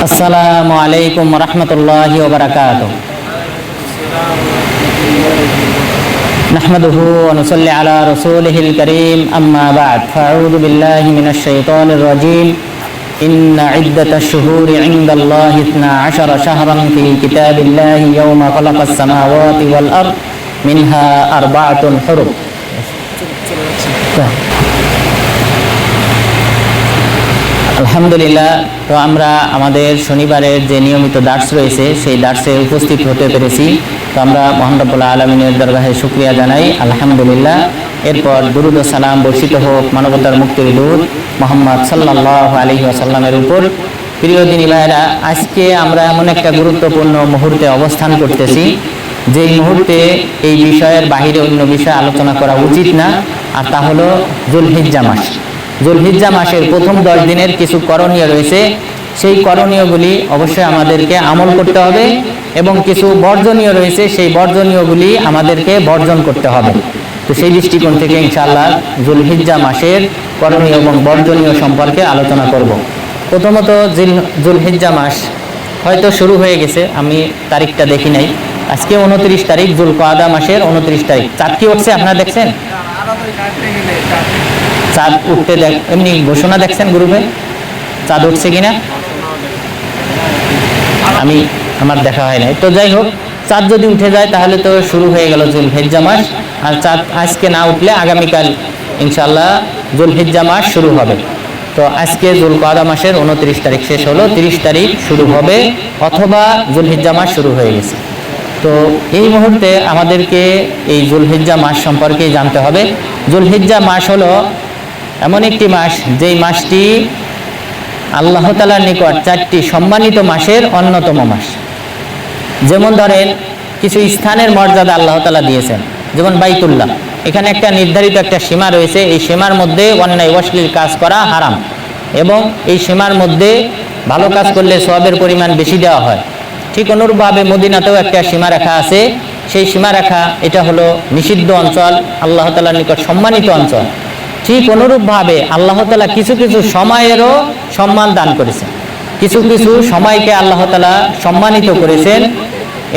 আসসালামু আলাইকুম রহমতুল্লাহি ওয়া বারাকাতুহু। নাহমাদুহু ওয়া নুসাল্লি আলা রাসূলিহিল কারীম, আম্মা বা'দ। ফাআউযু বিল্লাহি মিনাশ শাইতানির রাজীম। ইন্না ইদ্দাতাশ শুহুরি ইনদাল্লাহি 12 শাহরান ফি কিতাবিল্লাহি ইয়াওমা খালাকাস সামাওয়াতি ওয়াল আরদ মিনহা আরবা'তুন হুরুম। আলহামদুলিল্লাহ। তো আমরা আমাদের শনিবারের যে নিয়মিত দার্স রয়েছে সেই দার্সে উপস্থিত হতে পেরেছি। তো আমরা মহান রব্বুল আলামিনের দরবারে শুকরিয়া জানাই, আলহামদুলিল্লাহ। এরপর দুরুদ ও সালাম বর্ষিত হোক মানবতার মুক্তির দূত মুহাম্মদ সাল্লাল্লাহু আলাইহি ওয়াসাল্লামের উপর। প্রিয় দিনী ভাইরা, আজকে আমরা এমন একটা গুরুত্বপূর্ণ মুহূর্তে অবস্থান করতেছি যেই মুহূর্তে এই বিষয়ের বাহিরে অন্য বিষয় আলোচনা করা উচিত না, আর তা হলো যুলহিজ্জা মাস। যুলহিজ্জা মাসের প্রথম 10 দিনের কিছু করণীয় রয়েছে। সেই করণীয়গুলি অবশ্যই আমাদেরকে আমল করতে হবে এবং কিছু বর্জনীয় রয়েছে, সেই বর্জনীয়গুলি আমাদেরকে বর্জন করতে হবে। তো সেই দৃষ্টিকোণ থেকে ইনশাআল্লাহ যুলহিজ্জা মাসের করণীয় এবং বর্জনীয় সম্পর্কে আলোচনা করব। প্রথমত যুলহিজ্জা মাস হয়তো শুরু হয়ে গেছে, আমি তারিখটা দেখি নাই। আজকে 29 তারিখ, যুলকাদা মাসের 29 তারিখ। চাঁদ কি উঠছে আপনারা দেখছেন? চাঁদ উঠতে এমনি ঘোষণা দেখছেন গ্রুপে চাঁদ উঠছে কিনা? আমার দেখা হয় নাই। তো যাই হোক, চাঁদ যদি উঠে যায় তাহলে তো শুরু হয়ে গেল যুলহিজ্জা মাস। আর চাঁদ আজকে না উঠলে আগামীকাল ইনশাআল্লাহ যুলহিজ্জা মাস শুরু হবে। তো আজকে যুলকাদা মাসের 29 তারিখ শেষ হলো, 30 তারিখ শুরু হবে, অথবা যুলহিজ্জা মাস শুরু হয়ে গেছে। তো এই মুহূর্তে আমাদেরকে এই যুলহিজ্জা মাস সম্পর্কে জানতে হবে। যুলহিজ্জা মাস হলো এমন একটি মাস যেই মাসটি আল্লাহ তাআলার নিকট 4টি সম্মানিত মাসের অন্যতম মাস। যেমন ধরেন, কিছু স্থানের মর্যাদা আল্লাহ তাআলা দিয়েছেন, যেমন বাইতুল্লাহ। এখানে একটা নির্ধারিত একটা সীমা রয়েছে, এই সীমার মধ্যে অন্যায় অশ্লীল কাজ করা হারাম, এবং এই সীমার মধ্যে ভালো কাজ করলে সওয়াবের পরিমাণ বেশি দেওয়া হয়। ঠিক অনুরূপভাবে মদিনাতেও একটা সীমারেখা আছে, সেই সীমারেখা এটা হলো নিষিদ্ধ অঞ্চল, আল্লাহ তাআলার নিকট সম্মানিত অঞ্চল। ঠিক অনুরূপভাবে আল্লাহ তাআলা কিছু কিছু সময়েরও সম্মান দান করেছেন, কিছু কিছু সময়কে আল্লাহ তাআলা সম্মানিত করেছেন,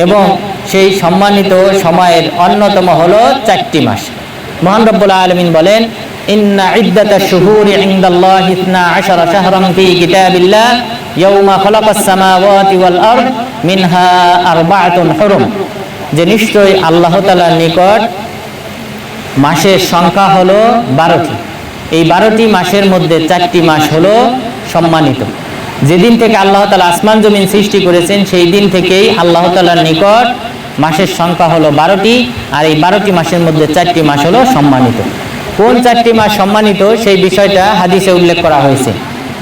এবং সেই সম্মানিত সময়ের অন্যতম হলো 4টি মাস। মহান রব্বুল আলামিন বলেন, ইন্না ইদ্দাতাশ শুহুরি ইনদাল্লাহি 12 শাহরান ফি কিতাবিল্লাহ ইয়াওমা খালাকাস সামাওয়াতি ওয়াল আরদ মিনহা আরবা'তুন হুরুম। যে নিশ্চয়ই আল্লাহ তাআলার নিকট মাসের সংখ্যা হলো 12টি। এই 12টি মাসের মধ্যে 4টি মাস হলো সম্মানিত। যেদিন থেকে আল্লাহ তাআলা আসমান জমিন সৃষ্টি করেছেন সেই দিন থেকেই আল্লাহ তাআলার নিকট মাসের সংখ্যা হলো 12টি, আর এই 12টি মাসের মধ্যে 4টি মাস হলো সম্মানিত। কোন 4টি মাস সম্মানিত সেই বিষয়টা হাদিসে উল্লেখ করা হয়েছে।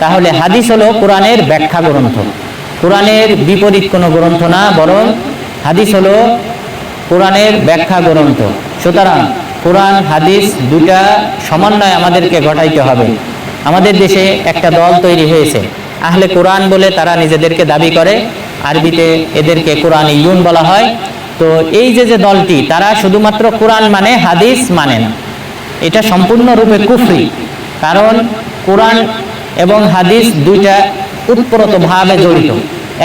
তাহলে হাদিস হলো কোরআনের ব্যাখ্যা গ্রন্থ, কোরআনের বিপরীত কোনো গ্রন্থ না, বরং হাদিস হলো কোরআনের ব্যাখ্যা গ্রন্থ। সুতরাং কোরআন হাদিস দুটা সমন্বয় আমাদেরকে ঘটাইতে হবে। আমাদের দেশে একটা দল তৈরি হয়েছে, আহলে কোরআন বলে তারা নিজেদেরকে দাবি করে, আরবিতে এদেরকে কোরআনিয়ুন বলা হয়। তো এই যে দলটি, তারা শুধুমাত্র কোরআন মানে, হাদিস মানে না। এটা সম্পূর্ণরূপে কুফরি, কারণ কোরআন এবং হাদিস দুইটা উৎপ্রোতভাবে জড়িত,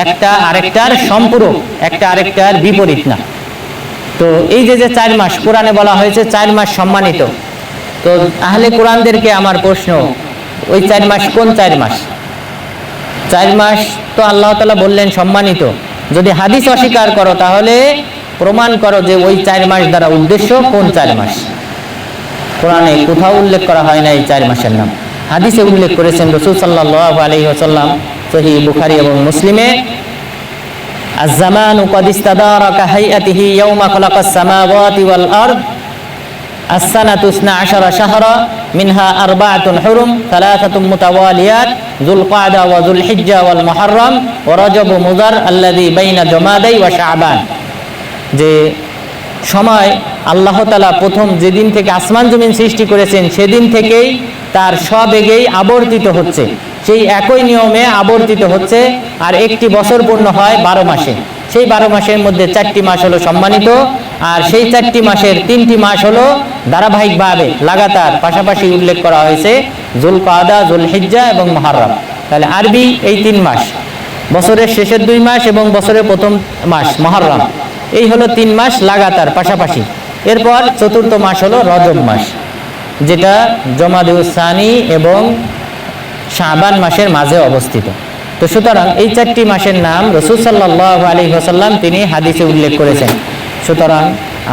একটা আরেকটার সম্পূরক, একটা আরেকটার বিপরীত না। তো এই যে 4 মাস কোরআনে বলা হয়েছে 4 মাস সম্মানিত, তো আহলে কোরআনদেরকে আমার প্রশ্ন, ওই 4 মাস কোন 4 মাস? 4 মাস তো আল্লাহ তাআলা বললেন সম্মানিত। যদি হাদিস অস্বীকার করো তাহলে প্রমাণ করো যে ওই 4 মাস দ্বারা উদ্দেশ্য কোন 4 মাস। কোরআনে কোথাও উল্লেখ করা হয় না এই 4 মাসের নাম, হাদিসে উল্লেখ করেছেন রাসূল সাল্লাল্লাহু আলাইহি ওয়াসাল্লাম সহিহ বুখারী এবং মুসলিমে। আয-জামানু ক্বাদ ইস্তাদারা কাহাইয়াতিহি ইয়াওমা খালাকাস সামাওয়াতি ওয়াল আরদ আস-সানাতু 12 শাহরা মিনহা আরবা'তুন হুরুম সালাসাতুম মুতাওয়ালিয়াত যুলকাদা ওয়া যুলহিজ্জা ওয়াল মুহররম ওয়া রজব মুযার আল্লাযী বাইনা জুমাদাই ওয়া শাবান। যে সময় আল্লাহ তাআলা প্রথম যেদিন থেকে আসমান জমিন সৃষ্টি করেছেন সেদিন থেকেই তার সবেগেই আবর্তিত হচ্ছে, সেই একই নিয়মে আবর্তিত হচ্ছে। আর একটি বছর পূর্ণ হয় 12 মাসে। সেই 12 মাসের মধ্যে 4টি মাস হলো সম্মানিত, আর সেই 4টি মাসের 3টি মাস হলো ধারাবাহিকভাবে লাগাতার পাশাপাশি উল্লেখ করা হয়েছে, যুলকাদা, যুলহিজ্জা এবং মুহররম। তাহলে আরবি এই 3 মাস, বছরের শেষের 2 মাস এবং বছরের প্রথম মাস মুহররম, এই হলো 3 মাস লাগাতার পাশাপাশি। এরপর চতুর্থ মাস হলো রজব মাস, যেটা জমাদিউস সানি এবং শাবান মাসের মাঝে অবস্থিত। তো সুতরাং এই 4টি মাসের নাম রাসূল সাল্লাল্লাহু আলাইহি ওয়াসাল্লাম তিনি হাদিসে উল্লেখ করেছেন। সুতরাং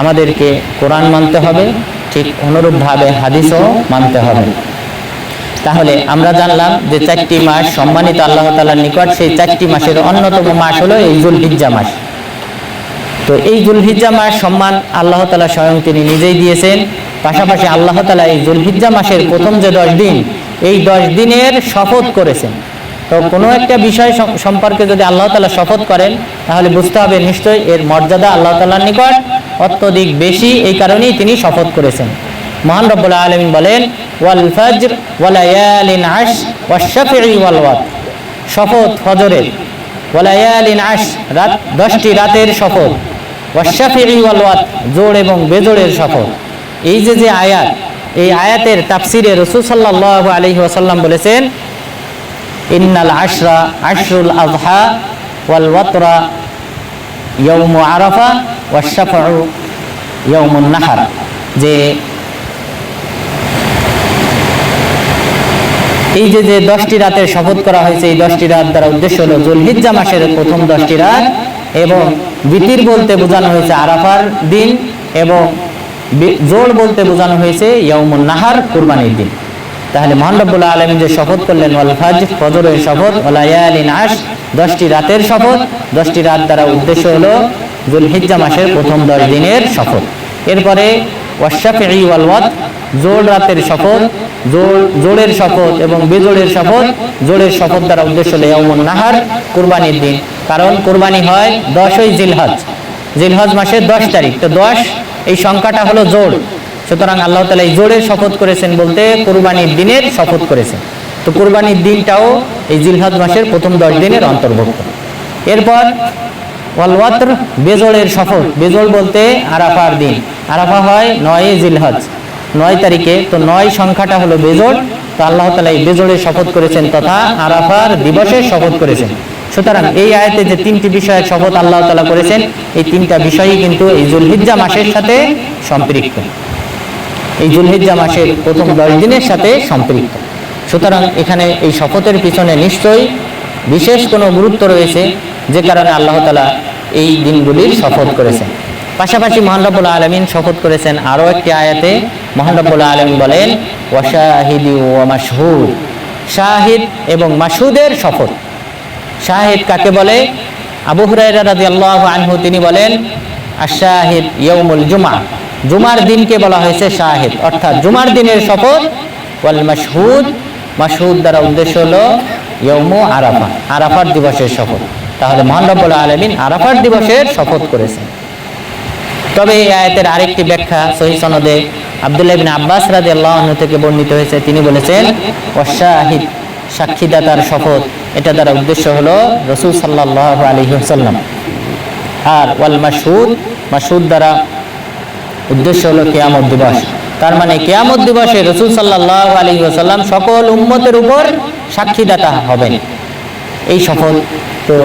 আমাদেরকে কোরআন মানতে হবে, ঠিক অনুরূপভাবে হাদিসও মানতে হবে। তাহলে আমরা জানলাম যে 4টি মাস সম্মানিত আল্লাহ তাআলার নিকট, সেই 4টি মাসের অন্যতম মাস হলো এই যুলহিজ্জা মাস। তো এই যুলহিজ্জা মাস সম্মান আল্লাহ তাআলা স্বয়ং তিনি নিজেই দিয়েছেন। পাশাপাশি আল্লাহ তাআলা এই যুলহিজ্জা মাসের প্রথম যে 10 দিন, এই 10 দিনের শপথ করেছেন। তো কোনো একটা বিষয় সম্পর্কে যদি আল্লাহ তাআলা শপথ করেন, তাহলে বুঝতে হবে নিশ্চয়ই এর মর্যাদা আল্লাহ তাআলার নিকট অত্যধিক বেশি, এই কারণেই তিনি শপথ করেছেন। মহান রব্বুল আলামিন বলেন, ওয়াল ফাজর ওয়া লায়ালিন আশর ওয়াশ-শাফঈ ওয়াল ওয়াতর, শপথ ফজরের, ওয়া লায়ালিন আশর, রাত 10টি রাতের শপথ, ওয়াশ-শাফঈ ওয়াল ওয়াতর, জোড় এবং বেজোড়ের শপথ। এই যে আয়াত, এই আয়াতের তাফসিরে রাসূল সাল্লাল্লাহু আলাইহি ওয়াসাল্লাম বলেছেন, ইন্নাল আশরা আশরুল আযহা ওয়াল ওয়াতরা ইয়াউমু আরাফা ওয়াশ-শাফউ ইয়াউমুন নাহর, যে এই যে 10টি রাতের শপথ করা হয়েছে, এই 10টি রাত দ্বারা উদ্দেশ্য হলো যুলহিজ্জা মাসের প্রথম 10টি রাত, এবং বিতির বলতে বোঝানো হয়েছে আরাফার দিন, এবং জোড় বলতে বোঝানো হয়েছে ইয়াউমুন নাহার, কুরবানির দিন। তাহলে মহান রব্বুল আলামিন যে শপথ করলেন, ওয়াল ফাজর, ফজরের শপথ, ওয়া লায়ালিন আশর, 10টি রাতের শপথ, 10টি রাত দ্বারা উদ্দেশ্য হলো যুলহিজ্জা মাসের প্রথম 10 দিনের শপথ। এরপরে ওয়াশ-শাফঈ ওয়াল ওয়াতর, জোড় রাতের শপথ, জোড়ের শপথ এবং বেজোড়ের শপথ। জোড়ের শপথ দ্বারা উদ্দেশ্য হলো ইয়াউমুন নাহার, কুরবানির দিন, কারণ কুরবানি হয় 10ই জিলহজ, জিলহজ মাসের 10 তারিখ। তো 10 এই সংখ্যাটা হলো জোড়, সুতরাং আল্লাহ তাআলা এই জোড়ের শপথ করেছেন বলতে কুরবানির দিনের শপথ করেছেন। তো কুরবানির দিনটাও এই জিলহজ মাসের প্রথম 10 দিনের অন্তর্ভুক্ত। এরপর ওয়াল ওয়াতর, বেজোড়ের শপথ, বেজোড় বলতে আরাফার দিন, আরাফা হয় 9 জিলহজ, 9 তারিখে। তো 9 সংখ্যাটা হলো বেজোড়, তো আল্লাহ তাআলা এই বেজোড়ের শপথ করেছেন তথা আরাফার দিবসের শপথ করেছেন। সুতরাং এই আয়াতে যে 3টি বিষয়ের শপথ আল্লাহ তাআলা করেছেন, এই 3টা বিষয়ই কিন্তু এই যুলহিজ্জা মাসের সাথে সম্পৃক্ত, এই যুলহিজ্জা মাসের প্রথম 10 দিনের সাথে সম্পৃক্ত। সুতরাং এখানে এই শপথের পিছনে নিশ্চয়ই বিশেষ কোনো গুরুত্ব রয়েছে, যে কারণে আল্লাহ তাআলা এই দিনগুলির শপথ করেছেন। পাশাপাশি মহান রব্বুল আলামিন শপথ করেছেন আরও একটি আয়াতে। মহান রব্বুল আলামিন বলেন, ওয়া শাহিদি ওয়া মাশহুদ, শাহিদ এবং মাশহুদের শপথ। শাহিদ কাকে বলে? আবু হুরায়রা রাদিয়াল্লাহু আনহু তিনি বলেন, আশ-শাহিদ ইয়াউমুল জুমআ, জুমার দিনকে বলা হয়েছে শাহিদ, অর্থাৎ জুমার দিনের শপথ। ওয়াল মাশহুদ, মাশহুদ দ্বারা উদ্দেশ্য হলো ইয়াউমু আরাফা, আরাফার দিবসের শপথ। তাহলে মহান রব্বুল আলামিন আরাফার দিবসের শপথ করেছেন। তবে এই আয়াতের আরেকটি ব্যাখ্যা সহিহ সনদে আব্দুল্লাহ ইবনে আব্বাস রাদিয়াল্লাহু আনহু থেকে বর্ণিত হয়েছে। তিনি বলেছেন, ওয়াশ-শাহিদ, সাক্ষীদাতার শপথ, এটা দ্বারা উদ্দেশ্য হলো রাসূল সাল্লাল্লাহু আলাইহি ওয়াসাল্লাম। আর ওয়াল মাশহুদ, মাশহুদ দ্বারা উদ্দেশ্য হলো কিয়ামত দিবস। তার মানে কিয়ামত দিবসে রাসূল সাল্লাল্লাহু আলাইহি ওয়াসাল্লাম সকল উম্মতের উপর সাক্ষীদাতা হবেন, এই শপথ। তো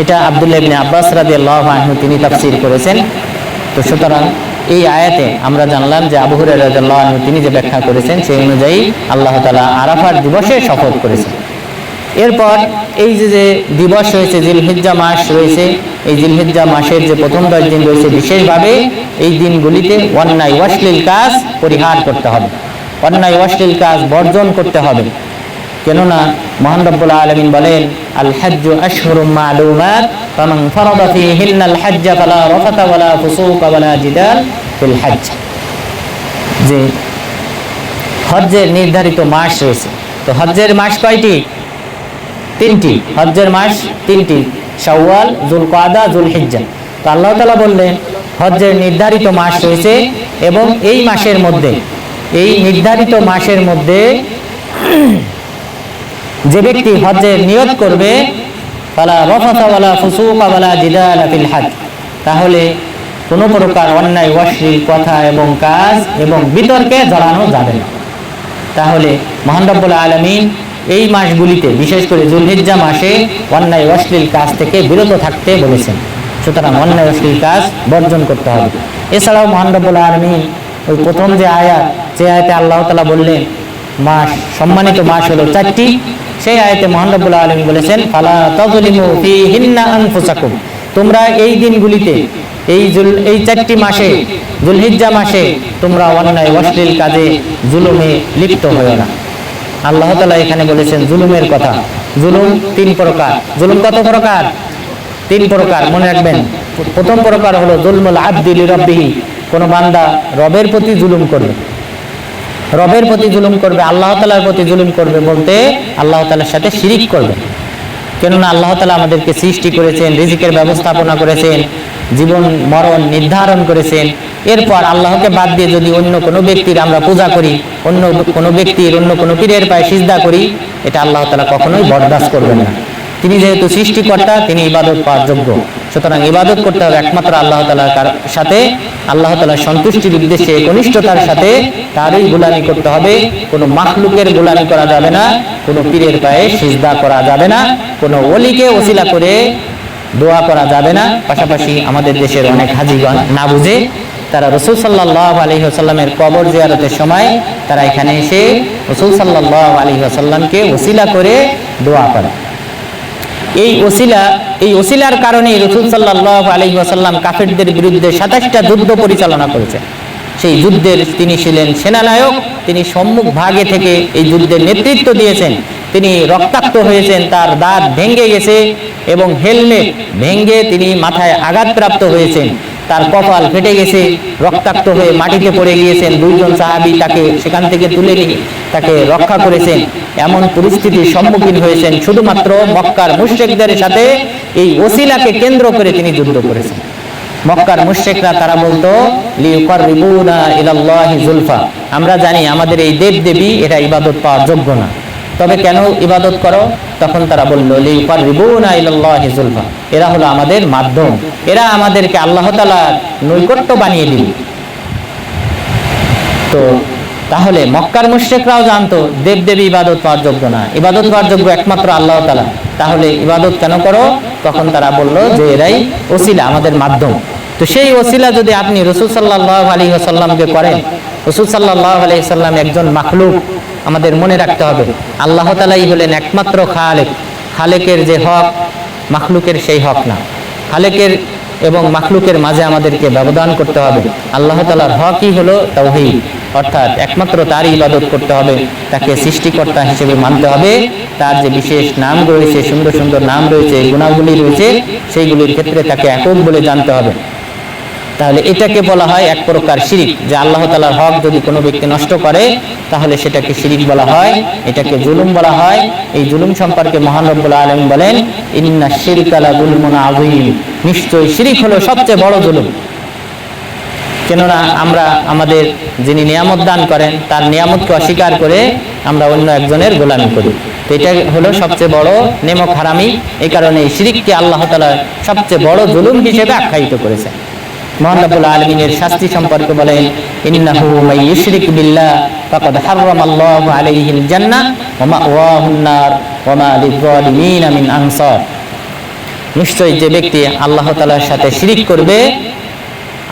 এটা আব্দুল্লাহ ইবনে আব্বাস রাদিয়াল্লাহু আনহু তিনি তাফসীর করেছেন। তো সুতরাং এই আয়াতে আমরা জানলাম যে আবু হুরায়রা রাদিয়াল্লাহু আনহু তিনি যে ব্যাখ্যা করেছেন, সেই অনুযায়ী আল্লাহ তাআলা আরাফার দিবসে শপথ করেছেন। এরপর এই যে দিবস রয়েছে, জিলহিজ্জা মাস রয়েছে, এই জিলহিজ্জা মাসের যে প্রথম 10 দিন রয়েছে, বিশেষভাবে এই দিনগুলিতে অন্যায় অশ্লীল কাজ পরিহার করতে হবে, অন্যায় অশ্লীল কাজ বর্জন করতে হবে। কেননা মহান রব্বুল আলামিন বলেন, আল হজ্জু আশহুরুম মা'লুমাত ফামান ফারাদা ফীহিন্নাল হজ্জ ফালা রাফাতা ওয়ালা ফুসুকা ওয়ালা জিদাল ফিল হজ্জ, যে হজ্জের নির্ধারিত মাস রয়েছে। তো হজ্জের মাস কয়টি? 3টি। হজ্জের মাস 3টি, শাওয়াল, যুলকাদা, যুলহিজ্জা। তো আল্লাহ তাআলা বললেন হজ্জের নির্ধারিত মাস রয়েছে, এবং এই মাসের মধ্যে, এই নির্ধারিত মাসের মধ্যে যে ব্যক্তি হজ্জের নিয়ত করবে, ফালা রাফাতা ওয়ালা ফুসুকা ওয়ালা জিদালা ফিল হজ্জ, তাহলে কোনো প্রকার অন্যায় অশ্লীল কথা এবং কাজ এবং বিতর্কে জড়ানো যাবে না। তাহলে মহান রব্বুল আলামিন এই মাসগুলিতে বিশেষ করে যুলহিজ্জা মাসে অন্যায় অশ্লীল কাজ থেকে বিরত থাকতে বলেছেন। সুতরাং অন্যায় অশ্লীল কাজ বর্জন করতে হবে। এছাড়াও মহান রব্বুল আলামিন ওই প্রথম যে আয়াত, যে আয়াতে আল্লাহ তাআলা বললেন মাস, সম্মানিত মাস হলো 4টি, সেই আয়াতে মহান রব্বুল আলামিন বলেছেন ফালা তাযলিমু ফীহিন্না আনফুসাকুম, তোমরা এই দিনগুলিতে এই 4টি মাসে, যুলহিজ্জা মাসে তোমরা অন্যায় অশ্লীল কাজে জুলুমে লিপ্ত হয়ো না। আল্লাহ তাআলা এখানে বলেছেন জুলুমের কথা। জুলুম 3 প্রকার। জুলুম কত প্রকার? 3 প্রকার, মনে রাখবেন। প্রথম প্রকার হলো যুলমুল আবদি লিরাব্বিহি, কোন বান্দা রবের প্রতি জুলুম করবে। রবের প্রতি জুলুম করবে, আল্লাহ তাআলার প্রতি জুলুম করবে বলতে আল্লাহ তাআলার সাথে শিরিক করবে। কেননা আল্লাহ তাআলা আমাদেরকে সৃষ্টি করেছেন, রিজিকের ব্যবস্থাপনা করেছেন, জীবন মরণ নির্ধারণ করেছেন। এরপর আল্লাহকে বাদ দিয়ে যদি অন্য কোনো ব্যক্তির আমরা পূজা করি, অন্য কোনো ব্যক্তির, অন্য কোনো পীরের পায়ে সিজদা করি, এটা আল্লাহ তাআলা কখনোই বরদাস্ত করবেন না। তিনি যেহেতু সৃষ্টিকর্তা, তিনি ইবাদত পাওয়ার যোগ্য। সুতরাং ইবাদত করতে হবে একমাত্র আল্লাহ তাআলার সাথে, আল্লাহ তাআলার সন্তুষ্টির উদ্দেশ্যে ঘনিষ্ঠতার সাথে তারই গোলামি করতে হবে। কোনো মাখলুকের গোলামি করা যাবে না, কোনো পীরের পায়ে সিজদা করা যাবে না, কোনো ওলিকে ওসিলা করে দোয়া করা যাবে না। পাশাপাশি আমাদের দেশের অনেক হাজীগণ না বুঝে তারা রাসূল সাল্লাল্লাহু আলাইহি ওয়াসাল্লামের কবর জিয়ারতের সময় তারা এখানে এসে রাসূল সাল্লাল্লাহু আলাইহি ওয়াসাল্লামকে ওসিলা করে দোয়া করে। এই ওসিলার কারণে রাসূল সাল্লাল্লাহু আলাইহি ওয়াসাল্লাম কাফেরদের বিরুদ্ধে 27টা যুদ্ধ পরিচালনা করেছেন। সেই যুদ্ধের তিনি ছিলেন সেনানায়ক, তিনি সম্মুখ ভাগে থেকে এই যুদ্ধের নেতৃত্ব দিয়েছেন। তিনি রক্তাক্ত হয়েছেন, তার দাঁত ভেঙে গেছে এবং হেলমেট ভেঙে তিনি মাথায় আঘাতপ্রাপ্ত হয়েছেন, তার কপাল ফেটে গেছে, রক্তাক্ত হয়ে মাটিতে পড়ে গিয়েছেন। 2 জন সাহাবী তাকে সেখান থেকে তুলে নিয়ে তাকে রক্ষা করেছেন। এমন পরিস্থিতির সম্মুখীন হয়েছেন শুধুমাত্র মক্কার মুশরিকদের সাথে এই ওসিলাকে কেন্দ্র করে তিনি যুদ্ধ করেছেন। মক্কার মুশরিকরা তারা বলতো লিউকাররিবুনা ইলাল্লাহি যুলফা, আমরা জানি আমাদের এই দেব দেবী এরা ইবাদত পাওয়ার যোগ্য না, তবে কেন ইবাদত করো? তখন তারা বলল লিউকাররিবুনা ইলাল্লাহি যুলফা, এরা হলো আমাদের মাধ্যম, এরা আমাদেরকে আল্লাহ তাআলার নৈকট্য বানিয়ে দিবে। তো তাহলে মক্কার মুশরিকরাও জানতো দেবদেবী ইবাদত পাওয়ার যোগ্য না, ইবাদত পাওয়ার যোগ্য একমাত্র আল্লাহ তাআলা, তাহলে ইবাদত কেন করো? তখন তারা বলল যে এরাই ওসিলা, আমাদের মাধ্যম। তো সেই ওসিলা যদি আপনি রাসূল সাল্লাল্লাহু আলাইহি ওয়াসাল্লামকে করেন, রাসূল সাল্লাল্লাহু আলাইহি ওয়াসাল্লাম একজন মাখলুক, আমাদের মনে রাখতে হবে আল্লাহ তাআলাই হলেন একমাত্র খালেক। খালেকের যে হক মাখলুকের সেই হক না। খালেকের এবং মাখলুকের মাঝে আমাদেরকে ব্যবধান করতে হবে। আল্লাহ তাআলার হকই হলো তাওহীদ, অর্থাৎ একমাত্র তারই ইবাদত করতে হবে, তাকে সৃষ্টিকর্তা হিসেবে মানতে হবে। তার যে বিশেষ নাম রয়েছে, সুন্দর সুন্দর নাম রয়েছে, গুণাবলী রয়েছে, সেইগুলির ক্ষেত্রে তাকে একক বলে জানতে হবে। তাহলে এটাকে বলা হয় এক প্রকার শিরিক, যে আল্লাহ তাআলার হক যদি কোনো ব্যক্তি নষ্ট করে তাহলে সেটাকে শিরিক বলা হয়, এটাকে জুলুম বলা হয়। এই জুলুম সম্পর্কে মহান রব্বুল আলামিন বলেন ইন্নাশ শিরকা লাযুলমুন আযীম, নিশ্চয়ই শিরিক হলো সবচেয়ে বড় জুলুম। কেননা আমরা আমাদের যিনি নিয়ামত দান করেন তার নিয়ামতকে অস্বীকার করে আমরা অন্য একজনের গোলামি করি। তো এটা হলো সবচেয়ে বড় নেমক হারামি। এই কারণে এই শিরিককে আল্লাহ তাআলা সবচেয়ে বড় জুলুম হিসেবে আখ্যায়িত করেছেন। মহান রব্বুল আলামিনের শাস্তি সম্পর্কে বলেন ইন্নাহু মান ইউশরিক বিল্লাহ ফাকাদ হারামাল্লাহু আলাইহিল জান্নাহ ওয়া মাওয়াহুন নার ওয়া মা লিয-যালিমিন মিন আনসার, নিশ্চয়ই যে ব্যক্তি আল্লাহ তাআলার সাথে শিরিক করবে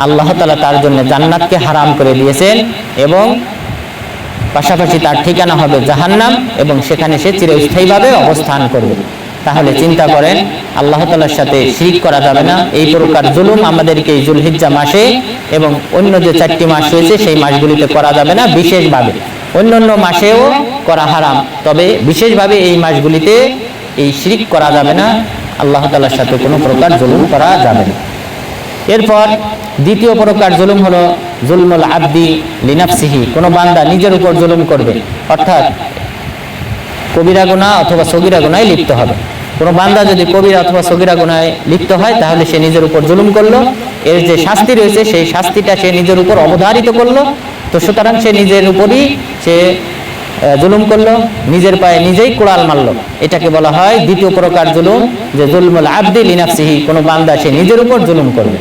আল্লাহ তাআলা তার জন্য জান্নাতকে হারাম করে দিয়েছেন এবং পাশাপাশি তার ঠিকানা হবে জাহান্নাম এবং সেখানে সে চিরস্থায়ীভাবে অবস্থান করবে। তাহলে চিন্তা করেন, আল্লাহ তাআলার সাথে শিরিক করা যাবে না। এই প্রকার জুলুম আমাদেরকে এই যুলহিজ্জা মাসে এবং অন্য যে 4টি মাস রয়েছে সেই মাসগুলিতে করা যাবে না। বিশেষভাবে অন্যান্য মাসেও করা হারাম, তবে বিশেষভাবে এই মাসগুলিতে এই শিরিক করা যাবে না, আল্লাহ তাআলার সাথে কোনো প্রকার জুলুম করা যাবে না। এরপর দ্বিতীয় প্রকার জুলুম হলো জুলমুল আবদি লিনাফসিহি, কোনো বান্দা নিজের উপর জুলুম করবে, অর্থাৎ কবিরা গুনাহ অথবা সগীরা গুনাহে লিপ্ত হবে। কোনো বান্দা যদি কবিরা অথবা সগীরা গুনাহে লিপ্ত হয় তাহলে সে নিজের উপর জুলুম করলো, এর যে শাস্তি রয়েছে সেই শাস্তিটা সে নিজের উপর অবধারিত করলো। তো সুতরাং সে নিজের উপরই সে জুলুম করলো, নিজের পায়ে নিজেই কুড়াল মারলো। এটাকে বলা হয় দ্বিতীয় প্রকার জুলুম, যে জুলমুল আবদি লিনাফসিহি, কোনো বান্দা সে নিজের উপর জুলুম করবে।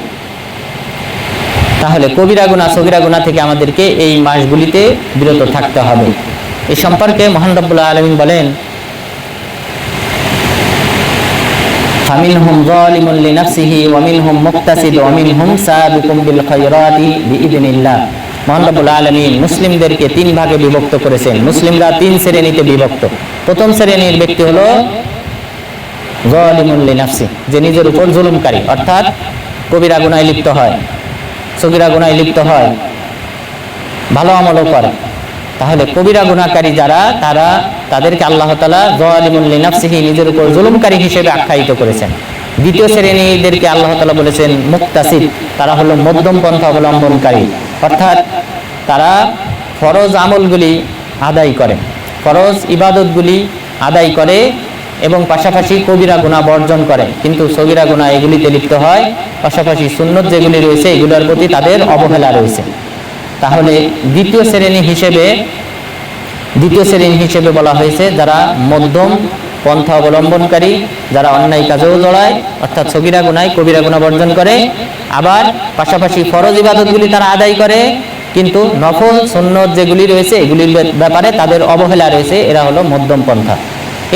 তাহলে কবিরা গুনাহ সগীরা গুনাহ থেকে আমাদেরকে এই মাসগুলিতে বিরত থাকতে হবে। এই সম্পর্কে মহান রব্বুল আলামিন বলেন ফামিনহুম যালিমুন লিনাফসিহি ওয়া মিনহুম মুক্তাসিদ ওয়া মিনহুম সাবিকুম বিল খায়রাতি বিইذনিল্লাহ। মহান রব্বুল আলামিন মুসলিমদেরকে তিন ভাগে বিভক্ত করেছেন। মুসলিমরা তিন শ্রেণীতে বিভক্ত। প্রথম শ্রেণীর ব্যক্তি হলো যালিমুন লিনাফসি, যে নিজের উপর জুলুমকারী, অর্থাৎ কবিরা গুনাহে লিপ্ত হয়, সগীরা গুনাহে লিপ্ত হয়, ভালো আমলও করে। তাহলে কবিরা গুনাহকারী যারা, তাদেরকে আল্লাহ তাআলা যালিমুন লিনাফসিহি, নিজের উপর জুলুমকারী হিসেবে আখ্যায়িত করেছেন। দ্বিতীয় শ্রেণীদেরকে আল্লাহ তাআলা বলেছেন মুক্তাসিদ, তারা হলো মধ্যম পন্থা অবলম্বনকারী, অর্থাৎ তারা ফরজ আমলগুলি আদায় করে, ফরজ ইবাদতগুলি আদায় করে এবং পাশাপাশি কবিরা গুনাহ বর্জন করে, কিন্তু সগীরা গুনাহ এগুলিতে লিপ্ত হয়। পাশাপাশি সুন্নত যেগুলি রয়েছে এগুলোর প্রতি তাদের অবহেলা রয়েছে। তাহলে দ্বিতীয় শ্রেণী হিসেবে বলা হয়েছে যারা মধ্যম পন্থা অবলম্বনকারী, যারা অন্যায় কাজেও জড়ায়, অর্থাৎ সগীরা গুনাহ কবিরা গুনাহ বর্জন করে, আবার পাশাপাশি ফরজ ইবাদতগুলি তারা আদায় করে, কিন্তু নফল সুন্নত যেগুলি রয়েছে এগুলির ব্যাপারে তাদের অবহেলা রয়েছে। এরা হলো মধ্যম পন্থা।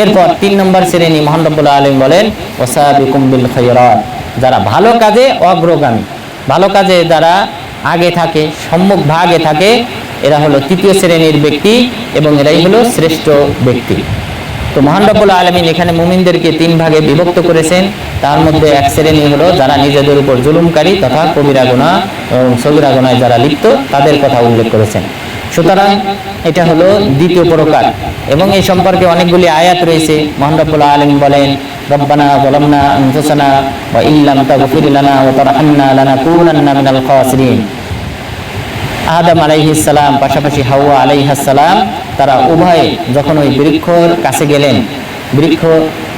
এরপর 3 নম্বর শ্রেণী মহান রব্বুল আলামিন বলেন ওয়াসাবিকুম বিল খায়রাত, যারা ভালো কাজে অগ্রগামী, ভালো কাজে যারা আগে থাকে, সম্মুখ ভাগে থাকে, এরা হলো তৃতীয় শ্রেণীর ব্যক্তি এবং এরাই হলো শ্রেষ্ঠ ব্যক্তি। তো মহান রব্বুল আলামিন এখানে মুমিনদেরকে 3 ভাগে বিভক্ত করেছেন। তার মধ্যে এক শ্রেণী হলো যারা নিজেদের উপর জুলুমকারী তথা কবিরা গুনাহ এবং সগীরা গুনাহে যারা লিপ্ত, তাদের কথা উল্লেখ করেছেন। সুতরাং এটা হলো দ্বিতীয় প্রকার এবং এই সম্পর্কে অনেকগুলি আয়াত রয়েছে। মহান রব্বুল আলামিন বলেন রব্বানা যালামনা আনফুসানা ওয়া ইল্লাম তাগফির লানা ওয়া তারহামনা লানাকুনান্না মিনাল খাসিরিন। আদম আলাইহিস সালাম পাশাপাশি হাওয়া আলাইহিস সালাম, তারা উভয়ে যখন ওই বৃক্ষর কাছে গেলেন,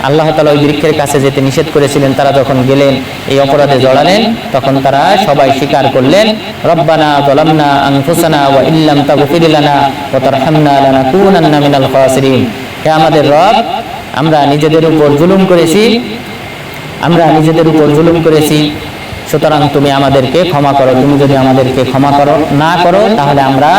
আল্লাহ তাআলা ওই বৃক্ষের কাছে যেতে নিষেধ করেছিলেন, তারা যখন গেলেন এই অপরাধে জড়ালেন, তখন তারা সবাই স্বীকার করলেন রব্বানা যালামনা আনফুসানা ওয়া ইল্লাম তাগফির লানা ওয়া তারহামনা লানাকুনান্না মিনাল খাসিরিন। হে আমাদের রব, আমরা নিজেদের উপর জুলুম করেছি, সুতরাং তুমি আমাদেরকে ক্ষমা করো। তুমি যদি আমাদেরকে ক্ষমা না করো তাহলে আমরা